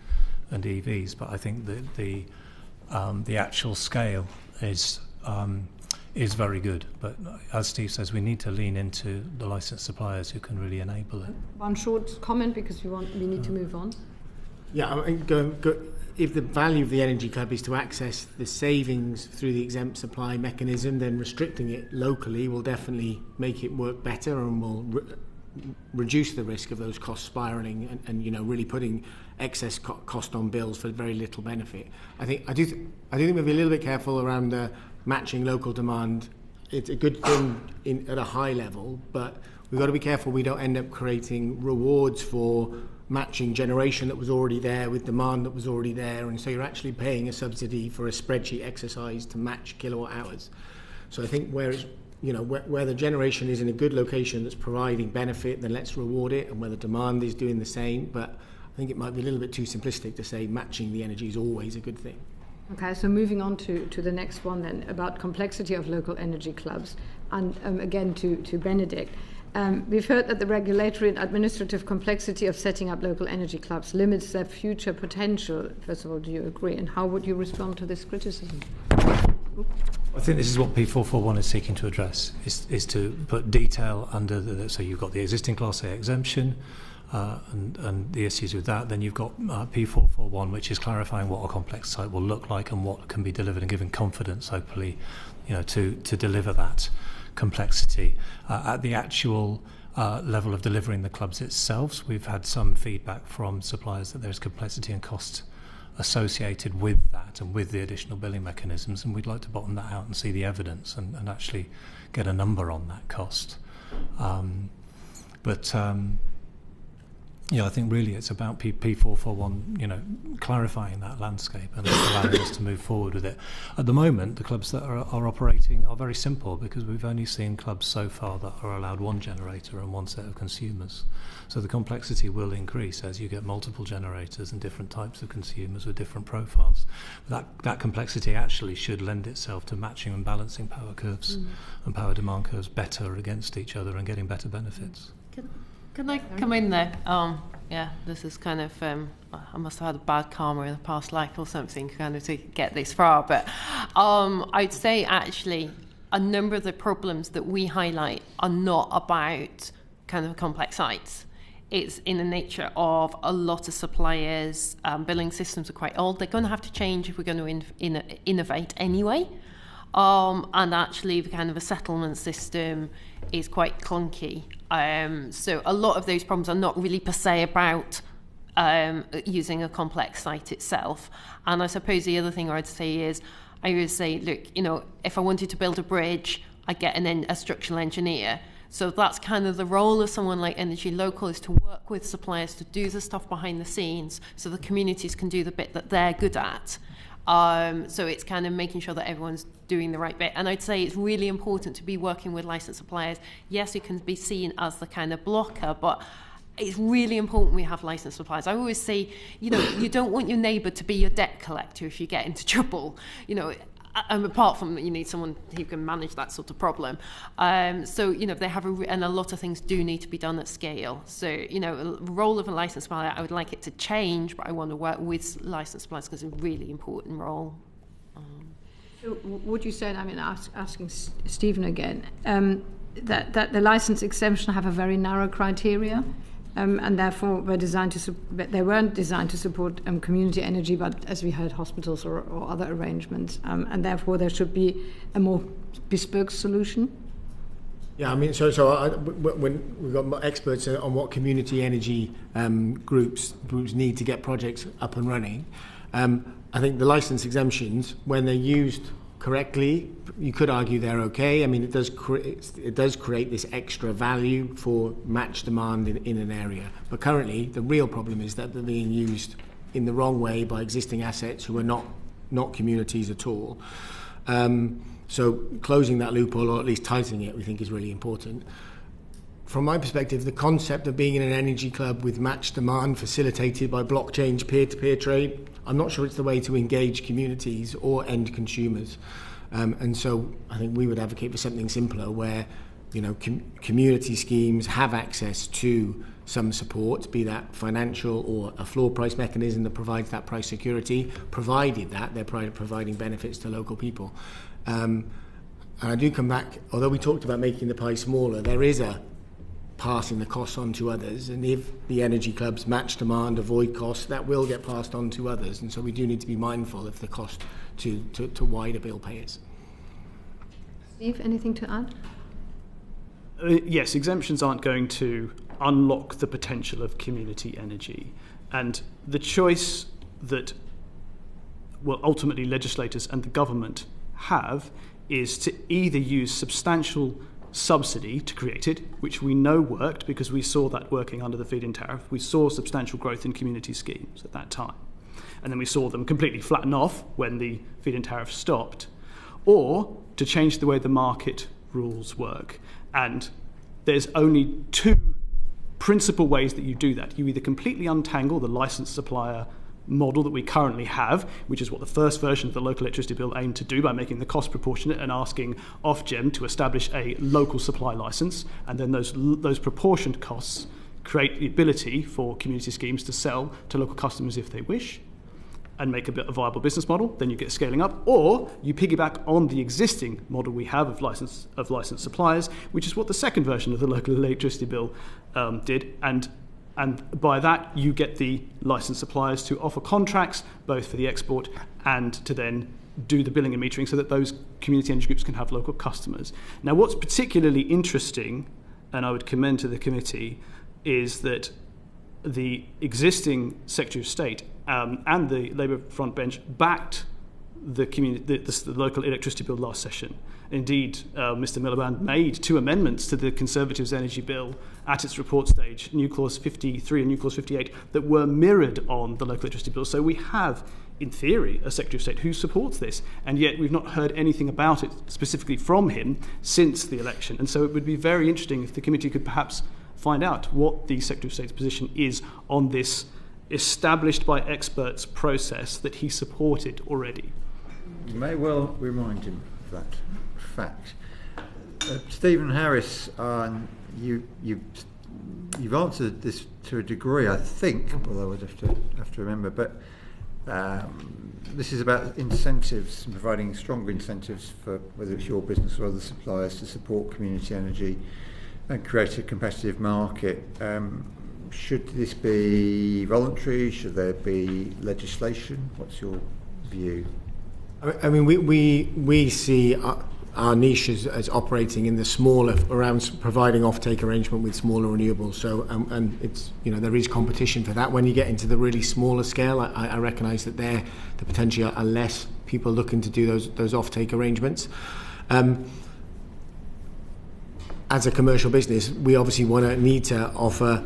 and EVs. But I think that the actual scale is very good, but as Steve says, we need to lean into the licensed suppliers who can really enable it. One short comment because we need to move on. Yeah, I mean, if the value of the energy club is to access the savings through the exempt supply mechanism, then restricting it locally will definitely make it work better and will reduce the risk of those costs spiralling and really putting excess cost on bills for very little benefit. I do think we'll be a little bit careful around the matching local demand. It's a good thing at a high level, but we've got to be careful we don't end up creating rewards for matching generation that was already there with demand that was already there, and so you're actually paying a subsidy for a spreadsheet exercise to match kilowatt hours. So I think where the generation is in a good location that's providing benefit, then let's reward it, and where the demand is doing the same. But I think it might be a little bit too simplistic to say matching the energy is always a good thing. Okay, so moving on to the next one then, about complexity of local energy clubs, and again to Benedict. We've heard that the regulatory and administrative complexity of setting up local energy clubs limits their future potential. First of all, do you agree? And how would you respond to this criticism? I think this is what P441 is seeking to address, is to put detail under so you've got the existing Class A exemption, and the issues with that. Then you've got P441, which is clarifying what a complex site will look like and what can be delivered, and giving confidence, hopefully, to deliver that complexity. At the actual level of delivering the clubs itself, we've had some feedback from suppliers that there's complexity and cost associated with that and with the additional billing mechanisms, and we'd like to bottom that out and see the evidence and actually get a number on that cost. I think really it's about P441, clarifying that landscape and allowing us to move forward with it. At the moment, the clubs that are operating are very simple because we've only seen clubs so far that are allowed one generator and one set of consumers. So the complexity will increase as you get multiple generators and different types of consumers with different profiles. That complexity actually should lend itself to matching and balancing power curves and power demand curves better against each other and getting better benefits. Can I come in there? This is kind of, I must have had a bad karma in a past life or something kind of to get this far, but I'd say actually a number of the problems that we highlight are not about kind of complex sites. It's in the nature of a lot of suppliers, billing systems are quite old. They're going to have to change if we're going to innovate anyway. And actually the kind of a settlement system is quite clunky. So a lot of those problems are not really per se about using a complex site itself. And I suppose the other thing I would say, look, if I wanted to build a bridge, I get a structural engineer. So that's kind of the role of someone like Energy Local, is to work with suppliers to do the stuff behind the scenes so the communities can do the bit that they're good at. So it's kind of making sure that everyone's doing the right bit. And I'd say it's really important to be working with licensed suppliers. Yes, it can be seen as the kind of blocker, but it's really important we have licensed suppliers. I always say, you know, you don't want your neighbour to be your debt collector if you get into trouble. You know, and apart from that, you need someone who can manage that sort of problem. So, you know, they have and a lot of things do need to be done at scale. So, you know, the role of a licensed supplier, I would like it to change, but I want to work with licensed suppliers because it's a really important role. So would you say, I mean, asking Stephen again, that the license exemption have a very narrow criteria? And therefore they weren't designed to support community energy, but as we heard, hospitals or other arrangements, and therefore there should be a more bespoke solution. Yeah, I mean, when we've got experts on what community energy groups need to get projects up and running, I think the license exemptions, when they're used correctly, you could argue they're okay. I mean, it does create this extra value for match demand in an area. But currently, the real problem is that they're being used in the wrong way by existing assets who are not communities at all. So closing that loophole, or at least tightening it, we think is really important. From my perspective, the concept of being in an energy club with match demand facilitated by blockchain peer-to-peer trade, I'm not sure it's the way to engage communities or end consumers. And so I think we would advocate for something simpler where, you know, community schemes have access to some support, be that financial or a floor price mechanism that provides that price security, provided that they're providing benefits to local people. And I do come back, although we talked about making the pie smaller, there is a passing the costs on to others, and if the energy clubs match demand, avoid costs, that will get passed on to others, and so we do need to be mindful of the cost to wider bill payers. Steve, anything to add? Yes, exemptions aren't going to unlock the potential of community energy, and the choice that ultimately legislators and the government have is to either use substantial subsidy to create it, which we know worked because we saw that working under the feed-in tariff. We saw substantial growth in community schemes at that time. And then we saw them completely flatten off when the feed-in tariff stopped. Or to change the way the market rules work. And there's only two principal ways that you do that. You either completely untangle the licensed supplier model that we currently have, which is what the first version of the local electricity bill aimed to do by making the cost proportionate and asking Ofgem to establish a local supply licence, and then those proportioned costs create the ability for community schemes to sell to local customers if they wish and make a viable business model. Then you get scaling up, or you piggyback on the existing model we have of licensed suppliers, which is what the second version of the local electricity bill did, and by that, you get the licensed suppliers to offer contracts, both for the export and to then do the billing and metering so that those community energy groups can have local customers. Now, what's particularly interesting, and I would commend to the committee, is that the existing Secretary of State and the Labour front bench backed the local electricity bill last session. Indeed, Mr Miliband made two amendments to the Conservatives' energy bill at its report stage, New Clause 53 and New Clause 58, that were mirrored on the local electricity bill. So we have, in theory, a Secretary of State who supports this, and yet we've not heard anything about it specifically from him since the election. And so it would be very interesting if the committee could perhaps find out what the Secretary of State's position is on this established by experts process that he supported already. You may well remind him of that fact. Stephen Harris, you've answered this to a degree, I think, although I'd have to remember, but this is about incentives, providing stronger incentives for whether it's your business or other suppliers to support community energy and create a competitive market. Should this be voluntary? Should there be legislation? What's your view? I mean, we see our niche as operating in the smaller, around providing offtake arrangement with smaller renewables. So, and it's, you know, there is competition for that. When you get into the really smaller scale, I recognise that there potentially are less people looking to do those offtake arrangements. as a commercial business, we obviously need to offer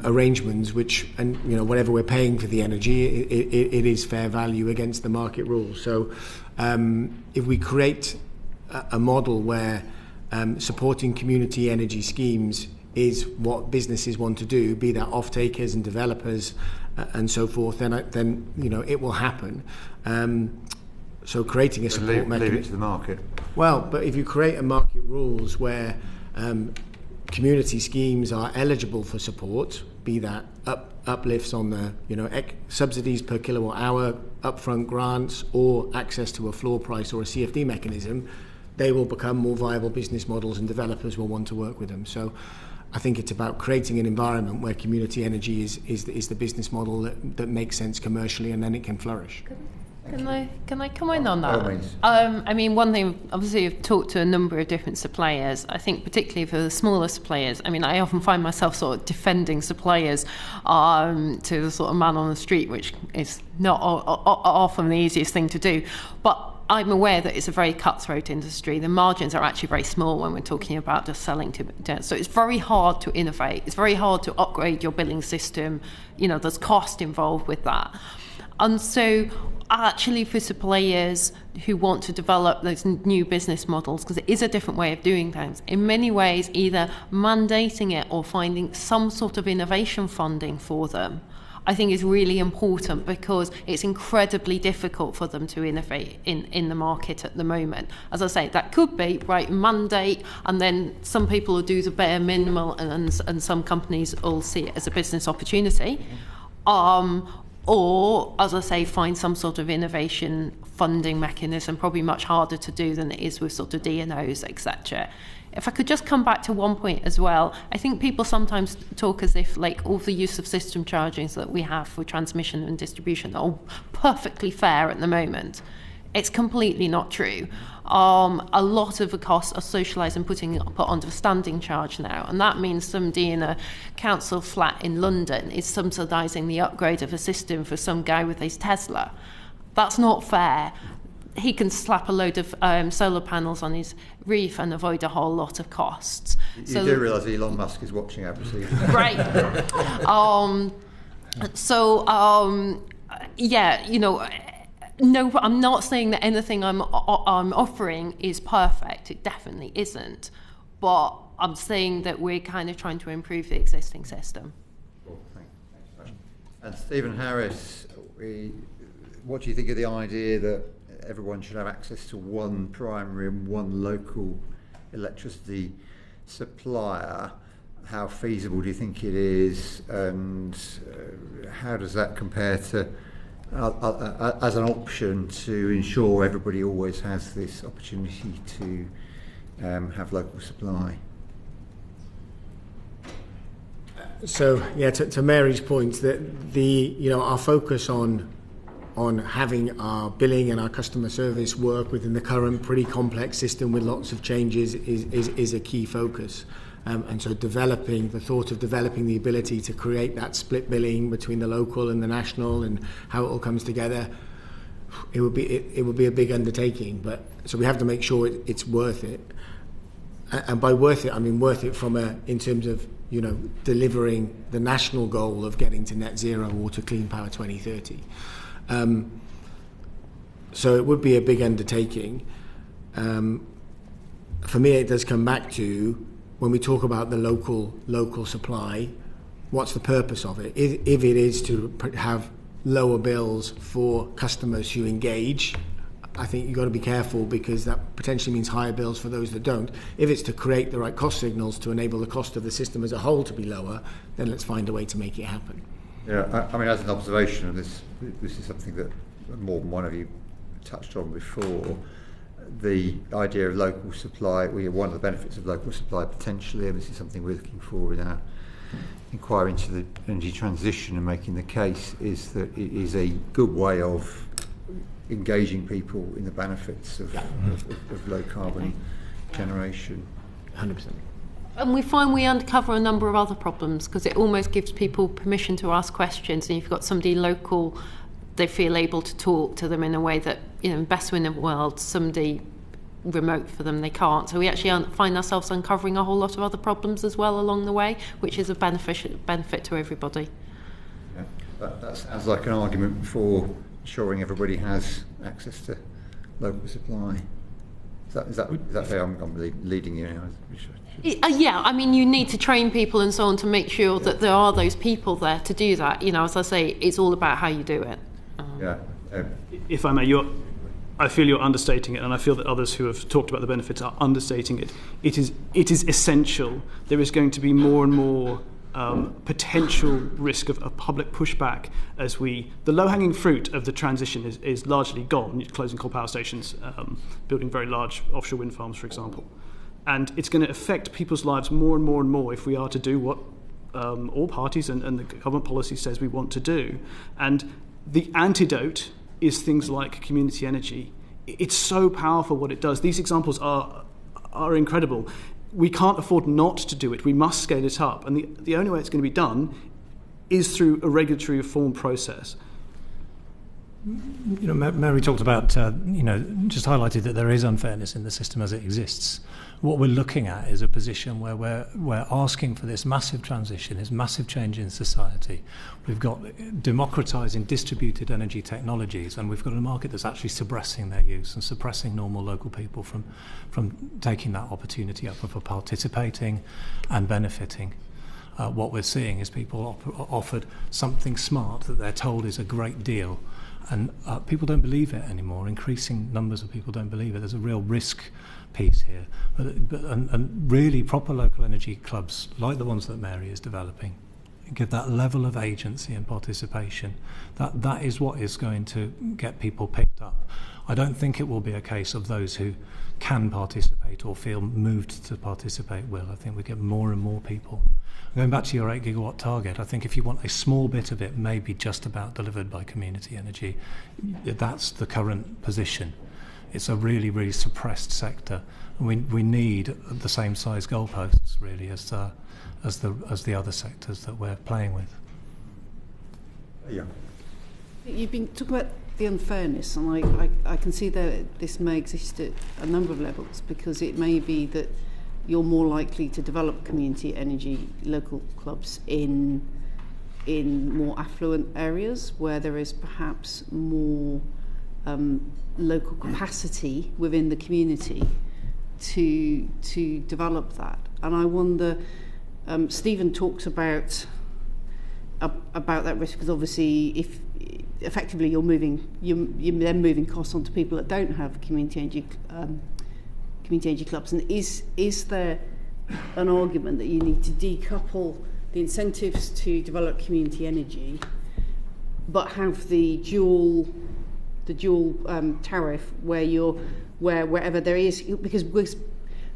arrangements which, and whatever we're paying for the energy, it is fair value against the market rules. So if we create a model where supporting community energy schemes is what businesses want to do, be that off-takers and developers and so forth, then it will happen. So creating a support mechanism. Leave it to the market. Well, but if you create a market rules where community schemes are eligible for support, be that uplifts on the subsidies per kilowatt hour, upfront grants, or access to a floor price or a CFD mechanism, they will become more viable business models and developers will want to work with them. So I think it's about creating an environment where community energy is the business model that makes sense commercially, and then it can flourish. Can I come in on that? I mean, one thing, obviously, I've talked to a number of different suppliers. I think particularly for the smaller suppliers, I mean, I often find myself sort of defending suppliers to the sort of man on the street, which is not often the easiest thing to do. But I'm aware that it's a very cutthroat industry. The margins are actually very small when we're talking about just selling to. So it's very hard to innovate. It's very hard to upgrade your billing system. There's cost involved with that. And so actually for suppliers who want to develop those new business models, because it is a different way of doing things, in many ways either mandating it or finding some sort of innovation funding for them, I think is really important, because it's incredibly difficult for them to innovate in the market at the moment. As I say, that could be, mandate, and then some people will do the bare minimal, and some companies will see it as a business opportunity. Or, as I say, find some sort of innovation funding mechanism, probably much harder to do than it is with sort of DNOs, etc. If I could just come back to one point as well, I think people sometimes talk as if all the use of system chargings that we have for transmission and distribution are all perfectly fair at the moment. It's completely not true. A lot of the costs are socialised and put onto a standing charge now, and that means somebody in a council flat in London is subsidising the upgrade of a system for some guy with his Tesla. That's not fair. He can slap a load of solar panels on his roof and avoid a whole lot of costs. You do realise Elon Musk is watching our proceedings. Right. No, I'm not saying that anything I'm offering is perfect. It definitely isn't. But I'm saying that we're kind of trying to improve the existing system. Cool, thanks. And Stephen Harris, what do you think of the idea that everyone should have access to one primary and one local electricity supplier? How feasible do you think it is, and how does that compare to as an option to ensure everybody always has this opportunity to have local supply? So to Mary's point, that our focus on having our billing and our customer service work within the current pretty complex system with lots of changes is a key focus. And so developing the ability to create that split billing between the local and the national and how it all comes together, it would be a big undertaking. But so we have to make sure it's worth it. And by worth it, I mean worth it in terms of delivering the national goal of getting to net zero or to clean power 2030. So it would be a big undertaking. For me, it does come back to, when we talk about the local supply, what's the purpose of it? If it is to have lower bills for customers who engage, I think you've got to be careful, because that potentially means higher bills for those that don't. If it's to create the right cost signals to enable the cost of the system as a whole to be lower, then let's find a way to make it happen. Yeah, I mean, as an observation of this is something that more than one of you touched on before. The idea of local supply, one of the benefits of local supply potentially, and this is something we're looking for in our inquiry into the energy transition and making the case, is that it is a good way of engaging people in the benefits of low carbon generation. 100%. And we find we uncover a number of other problems, because it almost gives people permission to ask questions, and if you've got somebody local, they feel able to talk to them in a way that, best in the world, somebody remote for them, they can't. So we actually find ourselves uncovering a whole lot of other problems as well along the way, which is a benefit to everybody. Yeah. That sounds like an argument for ensuring everybody has access to local supply. Is that fair? I'm leading you now. Yeah, I mean, you need to train people and so on to make sure that there are those people there to do that. You know, as I say, it's all about how you do it. If I may, I feel you're understating it, and I feel that others who have talked about the benefits are understating it. It is essential. There is going to be more and more potential risk of public pushback as the low-hanging fruit of the transition is largely gone, closing coal power stations, building very large offshore wind farms, for example. And it's going to affect people's lives more and more and more if we are to do what all parties and the government policy says we want to do. And the antidote is things like community energy. It's so powerful what it does. These examples are incredible. We can't afford not to do it. We must scale it up. And the only way it's going to be done is through a regulatory reform process. You know, Mary talked about, just highlighted that there is unfairness in the system as it exists. What we're looking at is a position where we're asking for this massive transition, this massive change in society. We've got democratising distributed energy technologies, and we've got a market that's actually suppressing their use and suppressing normal local people from taking that opportunity up for participating and benefiting. What we're seeing is people offered something smart that they're told is a great deal, and people don't believe it anymore. Increasing numbers of people don't believe it. There's a real risk piece here, and really proper local energy clubs like the ones that Mary is developing give that level of agency and participation. That is what is going to get people picked up. I don't think it will be a case of those who can participate or feel moved to participate will. I think we get more and more people. Going back to your 8 gigawatt target, I think if you want a small bit of it maybe just about delivered by community energy, that's the current position. It's a really, really suppressed sector. We need the same size goalposts really as the other sectors that we're playing with. Yeah. You've been talking about the unfairness, and I can see that this may exist at a number of levels, because it may be that you're more likely to develop community energy local clubs in more affluent areas where there is perhaps more local capacity within the community to develop that. And I wonder, Stephen talks about that risk, because obviously if effectively you're then moving costs onto people that don't have community energy clubs. And is there an argument that you need to decouple the incentives to develop community energy, but have the dual tariff wherever there is, because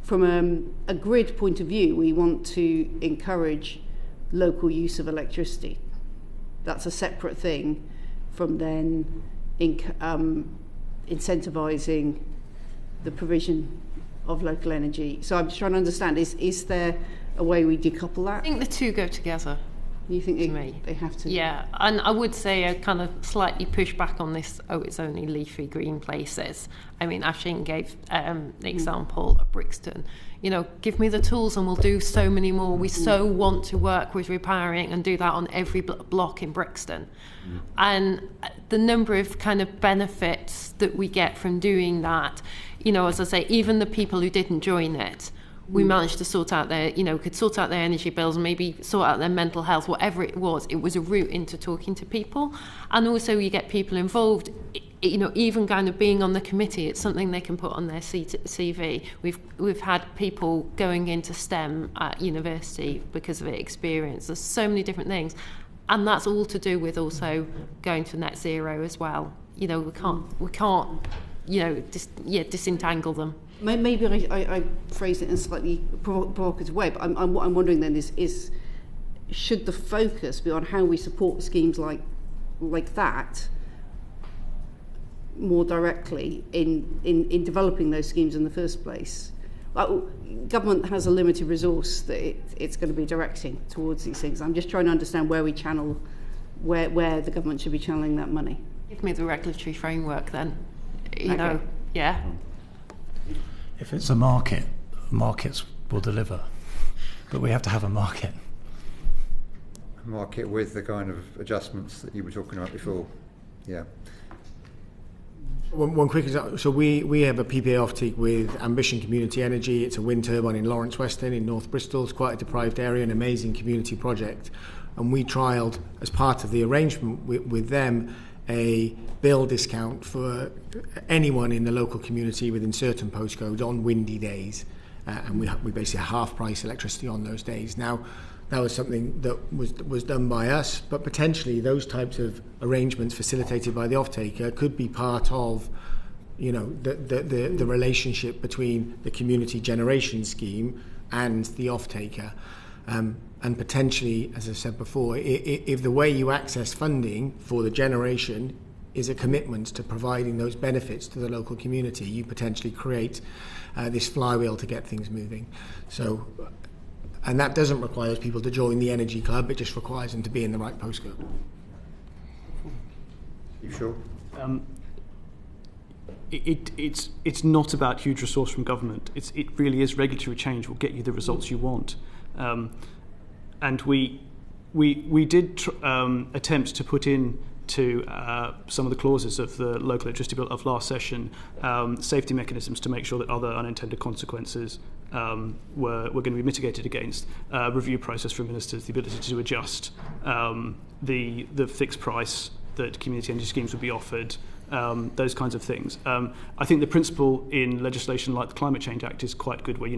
from a grid point of view, we want to encourage local use of electricity. That's a separate thing from then incentivising the provision of local energy. So I'm just trying to understand, is there a way we decouple that? I think the two go together. You think they have to? Yeah, and I would say I kind of slightly push back on this, it's only leafy green places. I mean, Afsheen gave the example of Brixton. You know, give me the tools and we'll do so many more. We so want to work with repowering and do that on every block in Brixton. And the number of kind of benefits that we get from doing that, you know, as I say, even the people who didn't join it, we managed to sort out could sort out their energy bills, maybe sort out their mental health, whatever it was. It was a route into talking to people. And also you get people involved, you know, even kind of being on the committee, it's something they can put on their CV. We've had people going into STEM at university because of experience. There's so many different things. And that's all to do with also going to net zero as well. You know, we can't disentangle them. Maybe I phrased it in a slightly provocative way, but what I'm wondering then is should the focus be on how we support schemes like that more directly in developing those schemes in the first place? Government has a limited resource that it's going to be directing towards these things. I'm just trying to understand where we channel, where the government should be channeling that money. Give me the regulatory framework then, you know, yeah. If it's a market, markets will deliver. But we have to have a market. Market with the kind of adjustments that you were talking about before. Yeah. One quick example. So we have a PPA offtake with Ambition Community Energy. It's a wind turbine in Lawrence Weston in North Bristol. It's quite a deprived area, an amazing community project. And we trialled, as part of the arrangement with them, a bill discount for anyone in the local community within certain postcodes on windy days. And we basically have half price electricity on those days. Now, that was something that was done by us, but potentially those types of arrangements facilitated by the off-taker could be part of, the relationship between the community generation scheme and the off-taker. And potentially, as I said before, if the way you access funding for the generation is a commitment to providing those benefits to the local community, you potentially create this flywheel to get things moving. So. And that doesn't require those people to join the energy club, it just requires them to be in the right postcode. You sure? It's not about huge resource from government. It really is regulatory change will get you the results you want. And we did attempt to put in to some of the clauses of the local electricity bill of last session, safety mechanisms to make sure that other unintended consequences were going to be mitigated against, review process for ministers, the ability to adjust the fixed price that community energy schemes would be offered, those kinds of things. I think the principle in legislation like the Climate Change Act is quite good, where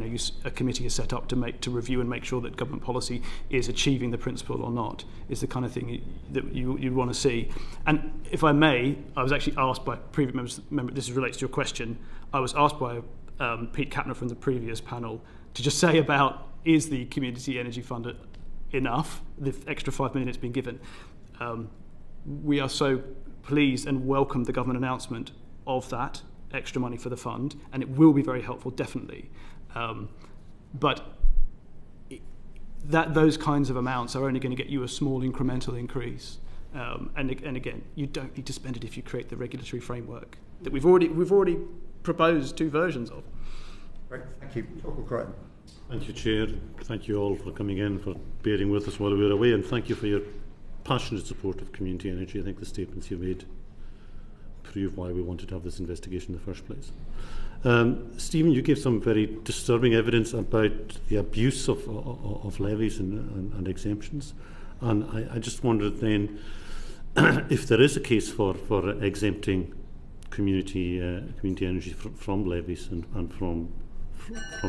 a committee is set up to review and make sure that government policy is achieving the principle or not, is the kind of thing that you want to see. And if I may, I was actually asked by previous members, this relates to your question, I was asked by Pete Capener from the previous panel to just say about, is the Community Energy Fund enough, the extra $5 million it's been given? We are so pleased and welcome the government announcement of that extra money for the fund, and it will be very helpful, definitely. But those kinds of amounts are only going to get you a small incremental increase. And again, you don't need to spend it if you create the regulatory framework that we've already proposed 2 versions of. Right, thank you. Crichton. Thank you, Chair. Thank you all for coming in, for bearing with us while we were away, and thank you for your passionate support of community energy. I think the statements you made prove why we wanted to have this investigation in the first place. Stephen, you gave some very disturbing evidence about the abuse of levies and exemptions, and I just wondered then if there is a case for exempting community energy from levies and from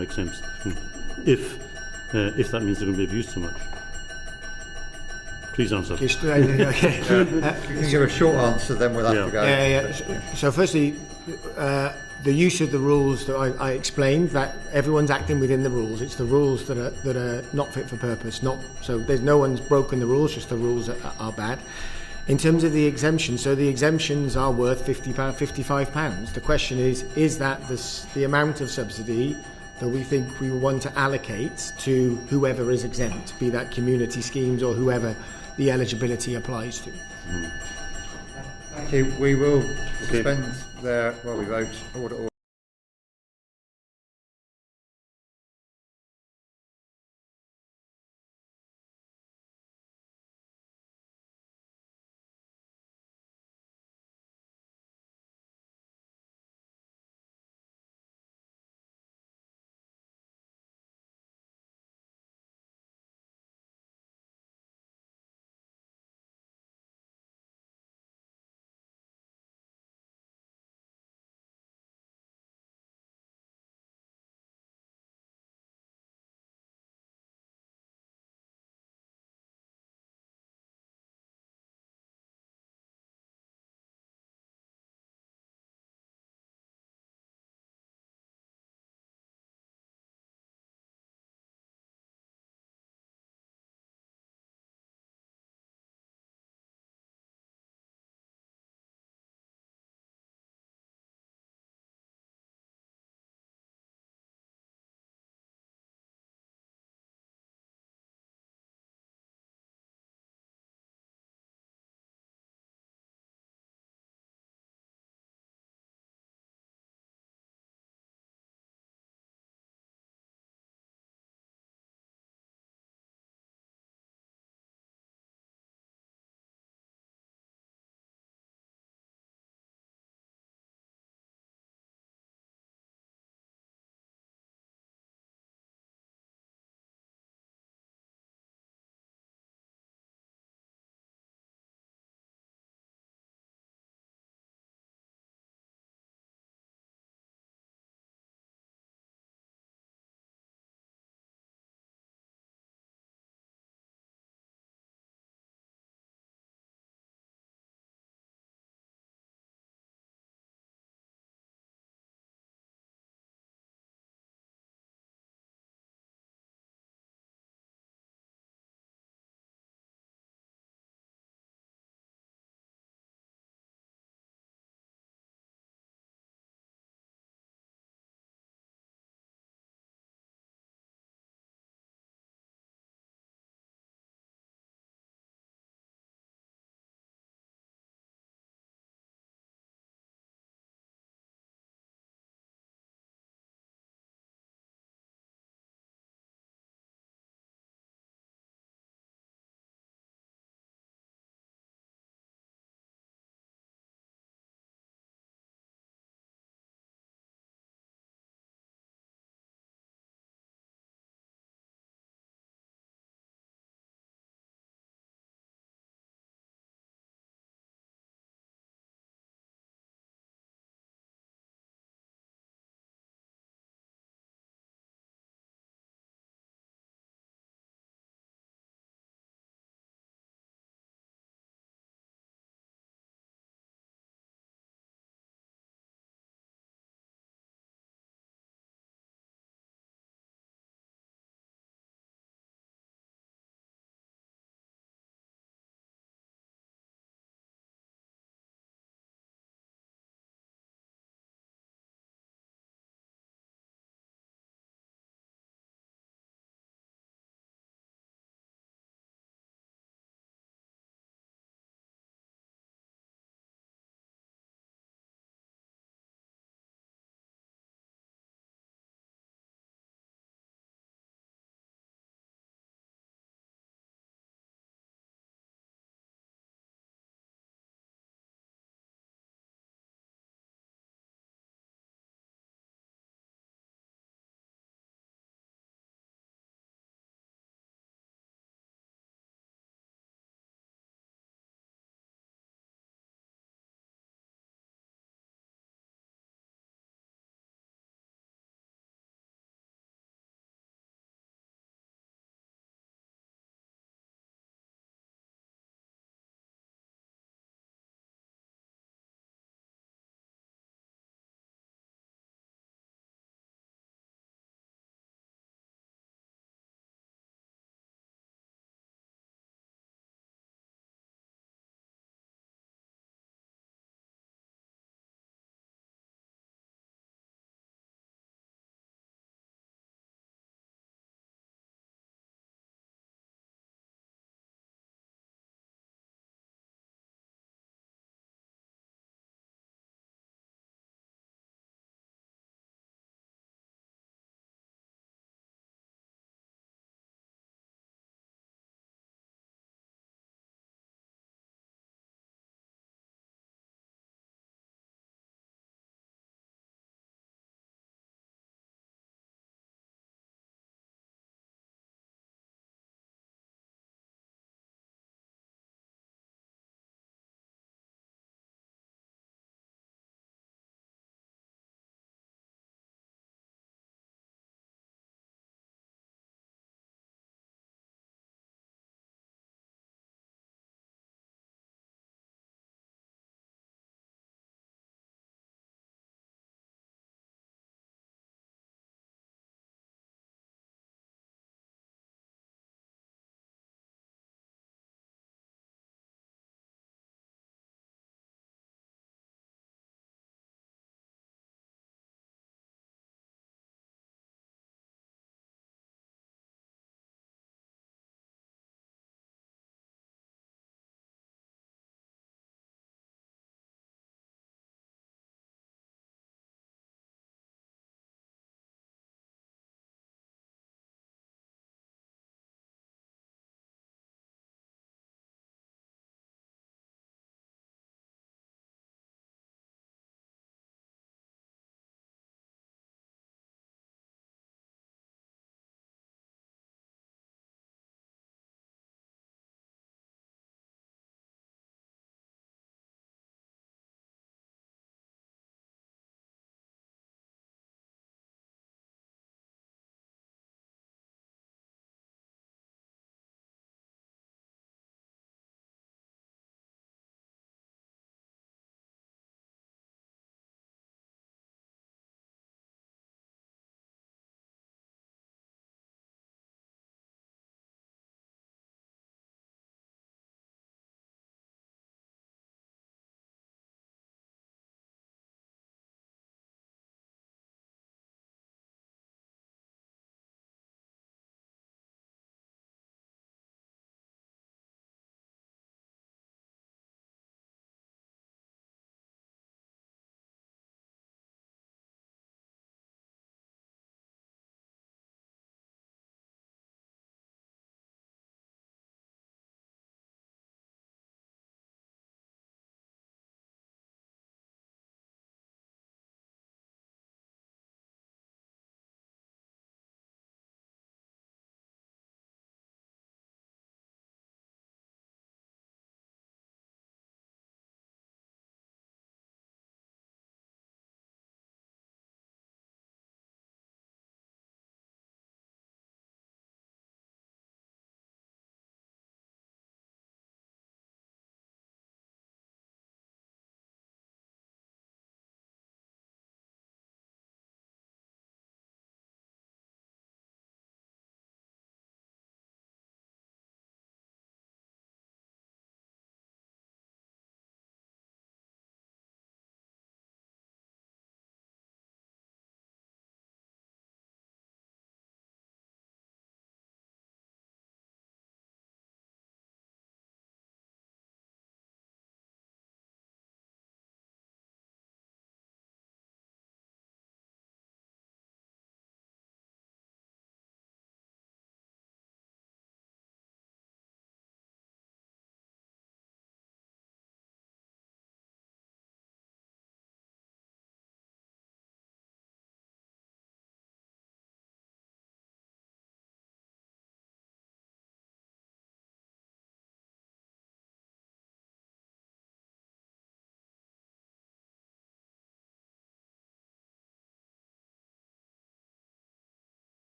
exemptions, if that means they're going to be abused so much. Please answer. You can give a short answer, then we'll have to go. So firstly, the use of the rules that I explained, that everyone's acting within the rules. It's the rules that are not fit for purpose. So there's no one's broken the rules, just the rules are bad. In terms of the exemptions, so the exemptions are worth £50, £55. The question is that the amount of subsidy that we think we want to allocate to whoever is exempt, be that community schemes or whoever the eligibility applies to. Thank you. We will suspend there while we vote. Order.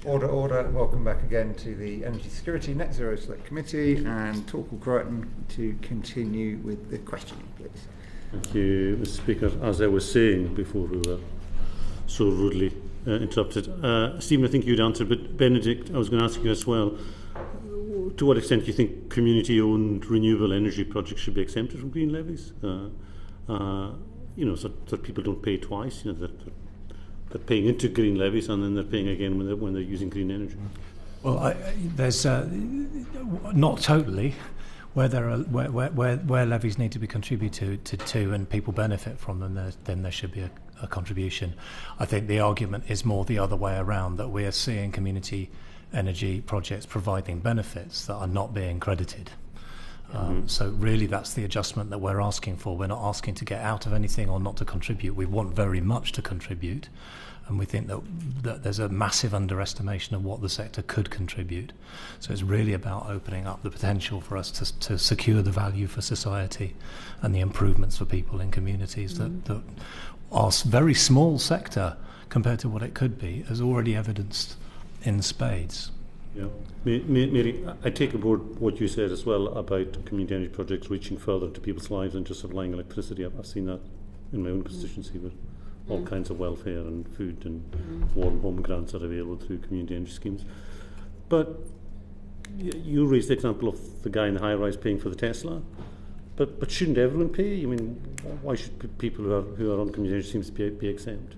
Order. Welcome back again to the Energy Security Net Zero Select Committee, and Torquil Crichton to continue with the questioning, please. Thank you, Mr. Speaker. As I was saying before we were so rudely interrupted, Stephen, I think you'd answered, but Benedict, I was going to ask you as well, to what extent do you think community-owned renewable energy projects should be exempted from green levies? So that people don't pay twice, they're paying into green levies and then they're paying again when they're using green energy. Well, there's not totally where there are where levies need to be contributed to and people benefit from them. Then there should be a contribution. I think the argument is more the other way around, that we are seeing community energy projects providing benefits that are not being credited. So really that's the adjustment that we're asking for. We're not asking to get out of anything or not to contribute. We want very much to contribute, and we think that there's a massive underestimation of what the sector could contribute. So it's really about opening up the potential for us to secure the value for society and the improvements for people in communities that our very small sector compared to what it could be has already evidenced in spades. Yeah, Mary, I take aboard what you said as well about community energy projects reaching further into people's lives than just supplying electricity. I've seen that in my own constituency with all kinds of welfare and food and warm home grants that are available through community energy schemes. But you raised the example of the guy in the high-rise paying for the Tesla. But shouldn't everyone pay? I mean, why should people who are on community energy schemes be exempt?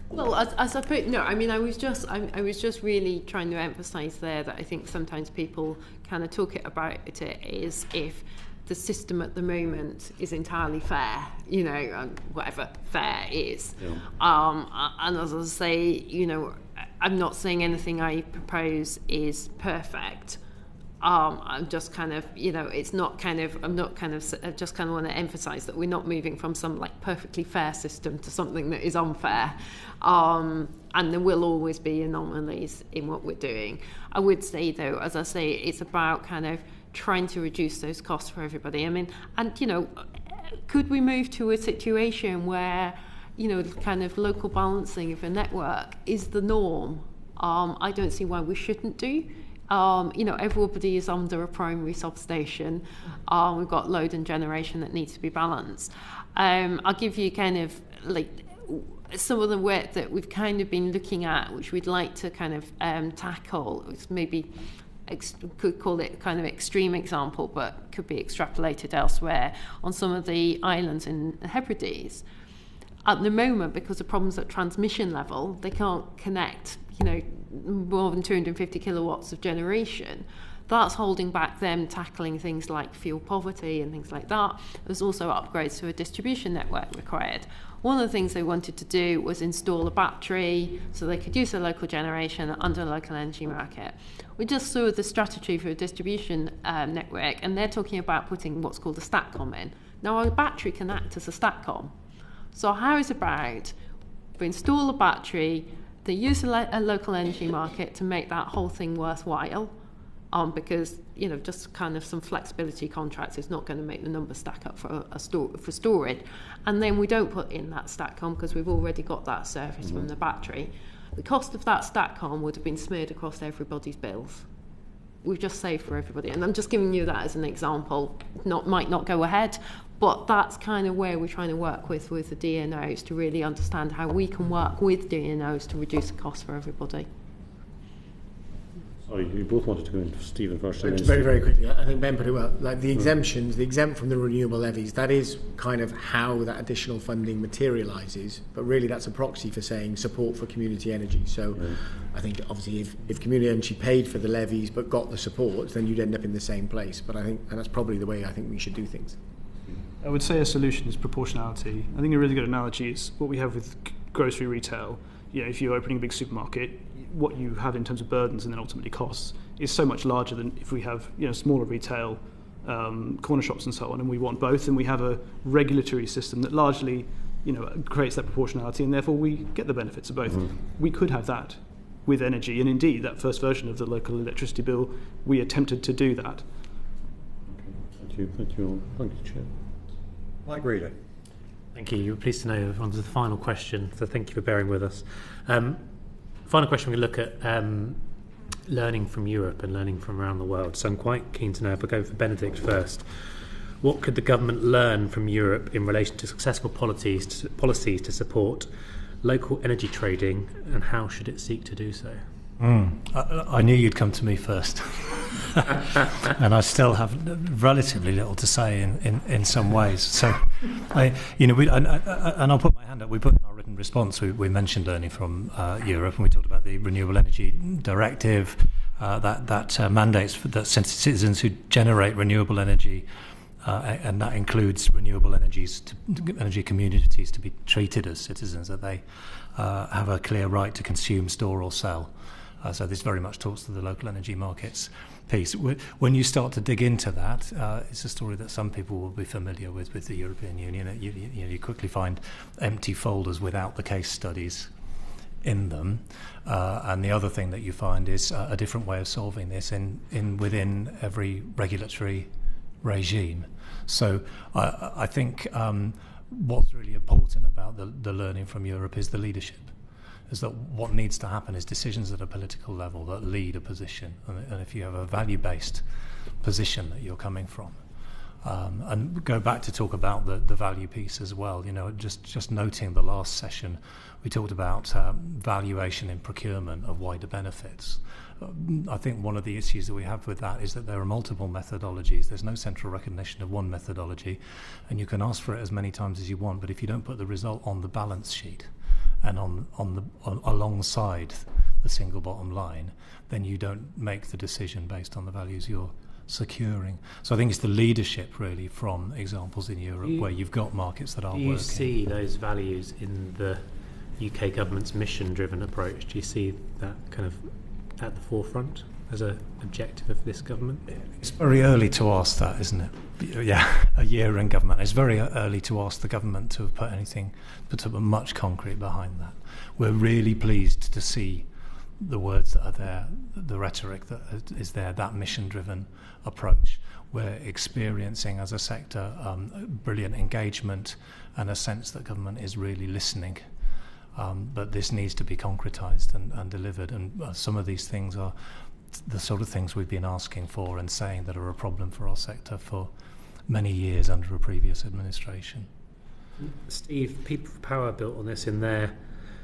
Well, as I put, no, I mean, I was just really trying to emphasise there that I think sometimes people kind of talk about it as if the system at the moment is entirely fair, whatever fair is. Yeah. And as I say, I'm not saying anything I propose is perfect. I'm just kind of, it's not kind of, I just kind of want to emphasise that we're not moving from some perfectly fair system to something that is unfair. And there will always be anomalies in what we're doing. I would say, though, as I say, it's about kind of trying to reduce those costs for everybody. I mean, and, could we move to a situation where, kind of local balancing of a network is the norm? I don't see why we shouldn't do. Everybody is under a primary substation. We've got load and generation that needs to be balanced. I'll give you kind of some of the work that we've kind of been looking at, which we'd like to kind of tackle. It's maybe could call it kind of extreme example, but could be extrapolated elsewhere on some of the islands in the Hebrides. At the moment, because of problems at transmission level, they can't connect, more than 250 kilowatts of generation. That's holding back them tackling things like fuel poverty and things like that. There's also upgrades to a distribution network required. One of the things they wanted to do was install a battery so they could use their local generation under a local energy market. We just saw the strategy for a distribution network, and they're talking about putting what's called a STATCOM in. Now, a battery can act as a STATCOM. So how is it about we install a battery, they use a local energy market to make that whole thing worthwhile, because just kind of some flexibility contracts is not going to make the numbers stack up for storage, and then we don't put in that STATCOM because we've already got that service from the battery. The cost of that STATCOM would have been smeared across everybody's bills. We've just saved for everybody, and I'm just giving you that as an example. Might not go ahead, but that's kind of where we're trying to work with the DNOs to really understand how we can work with DNOs to reduce the cost for everybody. Sorry, you both wanted to go into Stephen first. Very, very quickly. I think Ben put it well. The exemptions, the exempt from the renewable levies, that is kind of how that additional funding materialises. But really, that's a proxy for saying support for community energy. So I think obviously if community energy paid for the levies but got the support, then you'd end up in the same place. But I think, and that's probably the way I think we should do things. I would say a solution is proportionality. I think a really good analogy is what we have with grocery retail. If you're opening a big supermarket, what you have in terms of burdens and then ultimately costs is so much larger than if we have smaller retail, corner shops and so on, and we want both, and we have a regulatory system that largely creates that proportionality, and therefore we get the benefits of both. We could have that with energy, and indeed that first version of the local electricity bill, we attempted to do that. Okay, thank you Chair. Mike Reader. Thank you. You're pleased to know on to the final question, so thank you for bearing with us. final question, we look at learning from Europe and learning from around the world. So I'm quite keen to know, if I go for Benedict first, what could the government learn from Europe in relation to successful policies to support local energy trading, and how should it seek to do so? I knew you'd come to me first. And I still have relatively little to say in some ways. So, and I'll put my hand up. We put in our written response, we mentioned learning from Europe, and we talked about the Renewable Energy Directive that mandates that citizens who generate renewable energy, and that includes renewable energy communities, to be treated as citizens, that they have a clear right to consume, store or sell. So this very much talks to the local energy markets piece. When you start to dig into that, it's a story that some people will be familiar with the European Union. You quickly find empty folders without the case studies in them. And the other thing that you find is a different way of solving this within every regulatory regime. So I think what's really important about the learning from Europe is the leadership. Is that what needs to happen is decisions at a political level that lead a position, and if you have a value-based position that you're coming from, and go back to talk about the value piece as well. Just noting the last session, we talked about valuation in procurement of wider benefits. I think one of the issues that we have with that is that there are multiple methodologies. There's no central recognition of one methodology, and you can ask for it as many times as you want, but if you don't put the result on the balance sheet and alongside the single bottom line, then you don't make the decision based on the values you're securing. So I think it's the leadership really from examples in Europe where you've got markets that are working. Do you see those values in the UK government's mission-driven approach? Do you see that kind of at the forefront as an objective of this government? It's very early to ask that, isn't it? Yeah, a year in government. It's very early to ask the government to have put much concrete behind that. We're really pleased to see the words that are there, the rhetoric that is there, that mission-driven approach. We're experiencing as a sector brilliant engagement and a sense that government is really listening. But this needs to be concretised and delivered, and some of these things are the sort of things we've been asking for and saying that are a problem for our sector for many years under a previous administration. Steve, People for Power built on this in their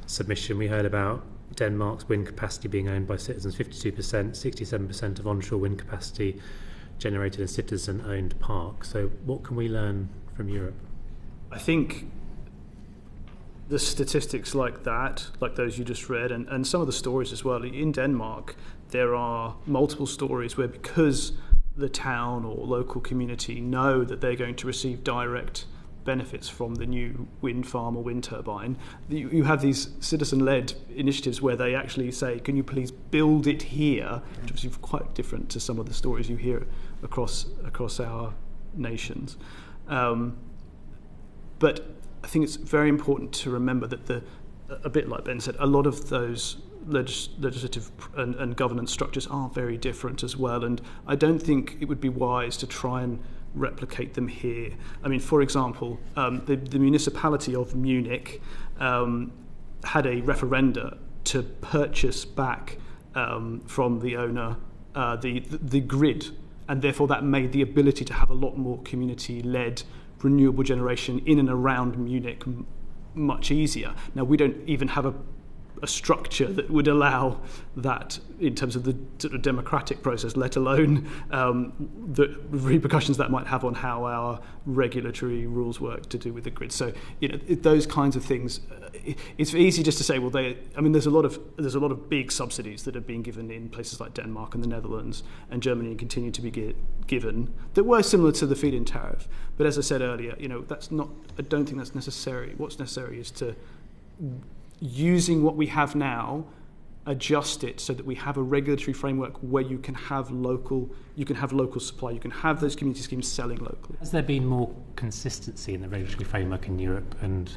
submission. We heard about Denmark's wind capacity being owned by citizens, 52%, 67% of onshore wind capacity generated in citizen-owned parks. So what can we learn from Europe? I think the statistics like that, like those you just read, and some of the stories as well. In Denmark, there are multiple stories where, because the town or local community know that they're going to receive direct benefits from the new wind farm or wind turbine, you have these citizen-led initiatives where they actually say, can you please build it here, which is quite different to some of the stories you hear across our nations. But I think it's very important to remember that a bit like Ben said, a lot of those legislative and governance structures are very different as well, and I don't think it would be wise to try and replicate them here. I mean, for example, the municipality of Munich had a referenda to purchase back from the owner the grid, and therefore that made the ability to have a lot more community-led renewable generation in and around Munich much easier. Now, we don't even have a structure that would allow that in terms of the sort of democratic process, let alone the repercussions that might have on how our regulatory rules work to do with the grid. So, those kinds of things. It's easy just to say, well, there's a lot of big subsidies that have been given in places like Denmark and the Netherlands and Germany, and continue to be given, that were similar to the feed-in tariff. But as I said earlier, that's not. I don't think that's necessary. What's necessary is to, using what we have now, adjust it so that we have a regulatory framework where you can have local supply, you can have those community schemes selling locally. Has there been more consistency in the regulatory framework in Europe, and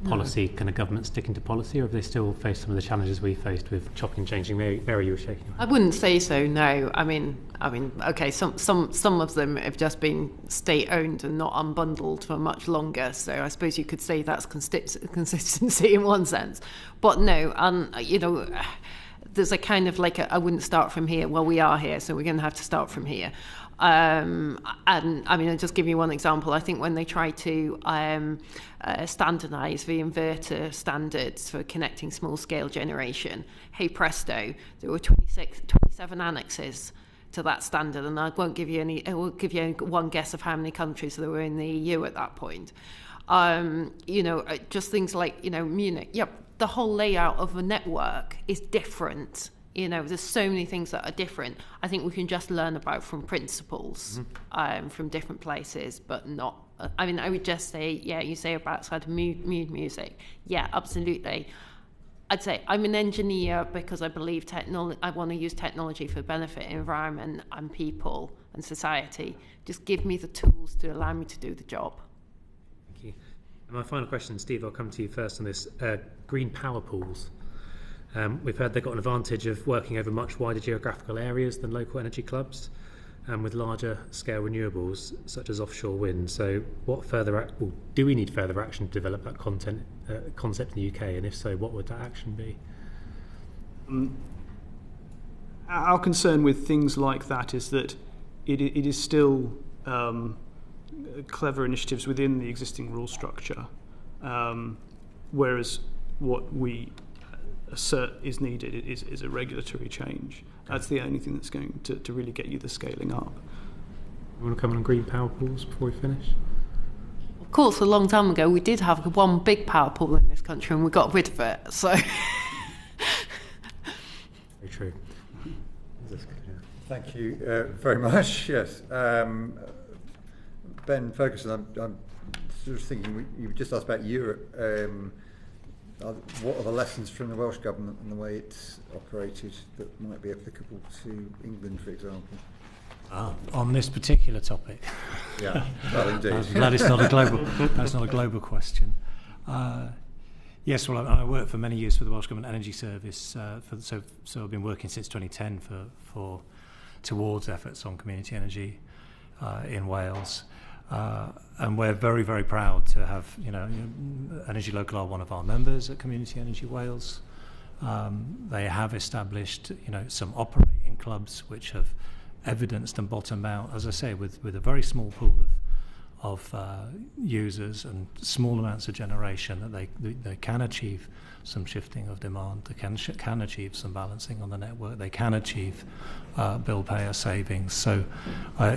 policy, kind of government sticking to policy, or have they still faced some of the challenges we faced with chopping and changing? Mary, you were shaking. I wouldn't say so. No, I mean, okay, some of them have just been state-owned and not unbundled for much longer. So I suppose you could say that's consistency in one sense. But no, there's a kind of like I wouldn't start from here. Well, we are here, so we're going to have to start from here. And I mean, I'll just give you one example. I think when they try to standardise the inverter standards for connecting small-scale generation, hey presto, there were 27 annexes to that standard, and I won't give you any. I will give you one guess of how many countries there were in the EU at that point. Just things like Munich. Yep, the whole layout of the network is different. There's so many things that are different. I think we can just learn about from principles from different places, but not. I mean, I would just say, you say about sort of mood music. Yeah, absolutely. I'd say I'm an engineer because I believe I want to use technology for the benefit of environment and people and society. Just give me the tools to allow me to do the job. Thank you. And my final question, Steve, I'll come to you first on this. Green power pools. We've heard they've got an advantage of working over much wider geographical areas than local energy clubs, and with larger scale renewables such as offshore wind. So what do we need further action to develop that concept in the UK, and if so, what would that action be? Our concern with things like that is that it is still clever initiatives within the existing rule structure, whereas what we assert is needed is a regulatory change. That's the only thing that's going to really get you the scaling up. You want to come on green power pools before we finish? Of course, a long time ago we did have one big power pool in this country and we got rid of it, so... Very true. Thank you very much. Yes. Ben Ferguson, I'm sort of thinking, you just asked about Europe. What are the lessons from the Welsh Government and the way it's operated that might be applicable to England, for example? On this particular topic? Yeah, well, indeed. I'm glad it's not a global. That's not a global question. Yes, well, I worked for many years for the Welsh Government Energy Service. So I've been working since 2010 towards efforts on community energy in Wales. And we're very, very proud to have, Energy Local are one of our members at Community Energy Wales. They have established, some operating clubs which have evidenced and bottomed out, as I say, with a very small pool of users and small amounts of generation, that they can achieve some shifting of demand, they can achieve some balancing on the network, they can achieve bill payer savings. So, I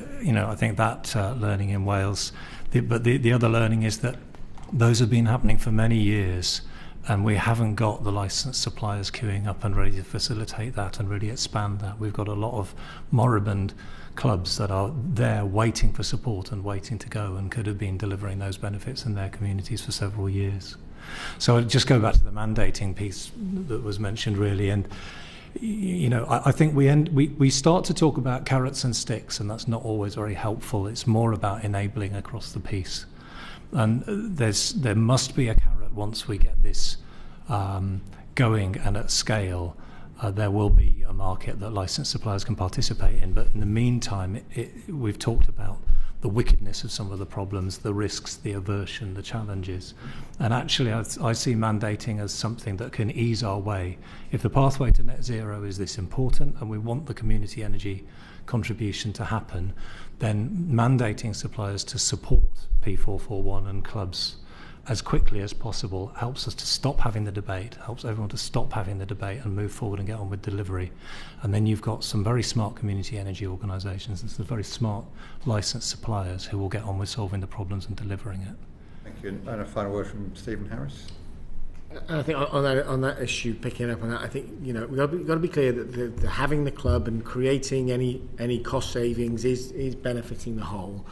think that learning in Wales, but the other learning is that those have been happening for many years, and we haven't got the licensed suppliers queuing up and ready to facilitate that and really expand that. We've got a lot of moribund clubs that are there waiting for support and waiting to go, and could have been delivering those benefits in their communities for several years. So I'll just go back to the mandating piece that was mentioned, really, and I think we start to talk about carrots and sticks, and that's not always very helpful. It's more about enabling across the piece, and there must be a carrot once we get this going and at scale. There will be a market that licensed suppliers can participate in, but in the meantime, we've talked about the wickedness of some of the problems, the risks, the aversion, the challenges. And actually, I see mandating as something that can ease our way. If the pathway to net zero is this important and we want the community energy contribution to happen, then mandating suppliers to support P441 and clubs as quickly as possible helps us to stop having the debate, helps everyone to stop having the debate and move forward and get on with delivery. And then you've got some very smart community energy organisations and some very smart licensed suppliers who will get on with solving the problems and delivering it. Thank you. And a final word from Stephen Harris. I think on that issue, picking up on that, I think we've got to be clear that the having the club and creating any cost savings is benefiting the whole.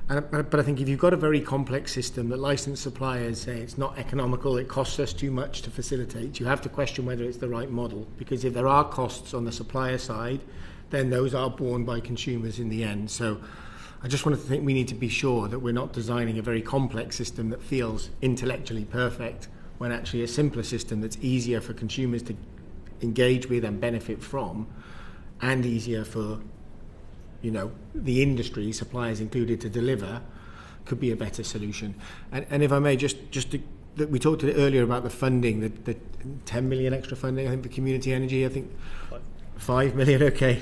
But I think if you've got a very complex system that licensed suppliers say it's not economical, it costs us too much to facilitate, you have to question whether it's the right model. Because if there are costs on the supplier side, then those are borne by consumers in the end. So I just want to think we need to be sure that we're not designing a very complex system that feels intellectually perfect when actually a simpler system that's easier for consumers to engage with and benefit from, and easier for, you know, the industry, suppliers included, to deliver, could be a better solution. And if I may, we talked earlier about the funding, the 10 million extra funding, I think, for community energy. I think 5 million, okay.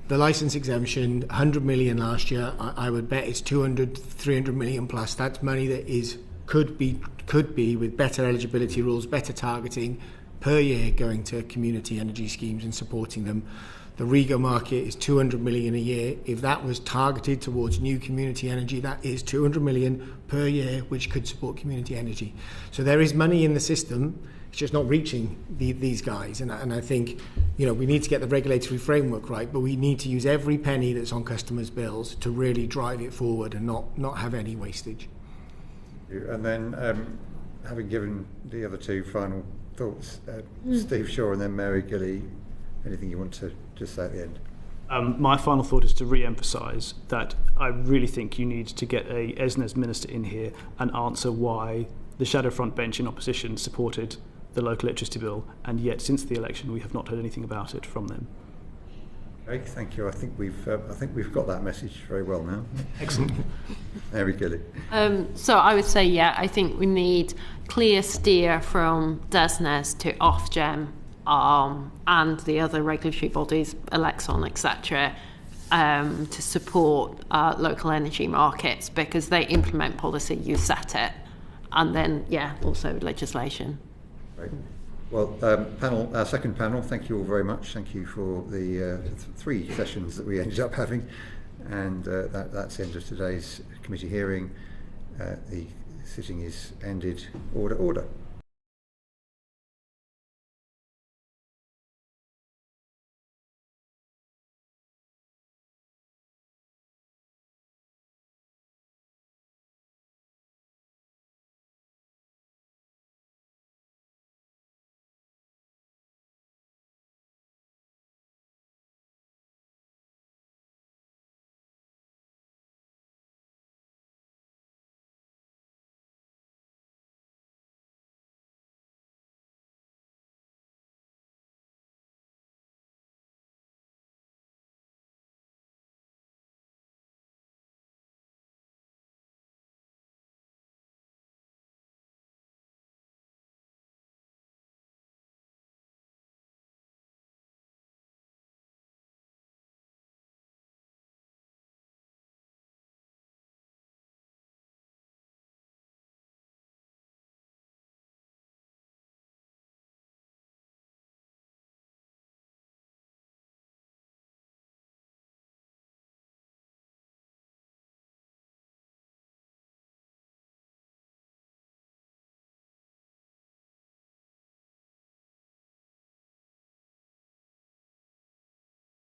The licence exemption, 100 million last year. I would bet it's 200, 300 million plus. That's money that could be with better eligibility rules, better targeting per year, going to community energy schemes and supporting them. The REGO market is 200 million a year. If that was targeted towards new community energy, that is 200 million per year, which could support community energy. So there is money in the system. It's just not reaching these guys. And I think, you know, we need to get the regulatory framework right, but we need to use every penny that's on customers' bills to really drive it forward and not have any wastage. And then, having given the other two final thoughts, Steve Shaw and then Mary Gillie, anything you want to just say at the end? My final thought is to re-emphasise that I really think you need to get a ESNA's minister in here and answer why the shadow front bench in opposition supported the local electricity bill, and yet since the election we have not heard anything about it from them. Okay, thank you. I think we've got that message very well now. Excellent. Mary Gillie. So I would say, yeah, I think we need clear steer from DESNZ to Ofgem and the other regulatory bodies, Elexon, etc., to support local energy markets, because they implement policy, you set it, and then, yeah, also legislation. Great. Well, our second panel, thank you all very much. Thank you for the 3 sessions that we ended up having, and that's the end of today's committee hearing. The sitting is ended. Order.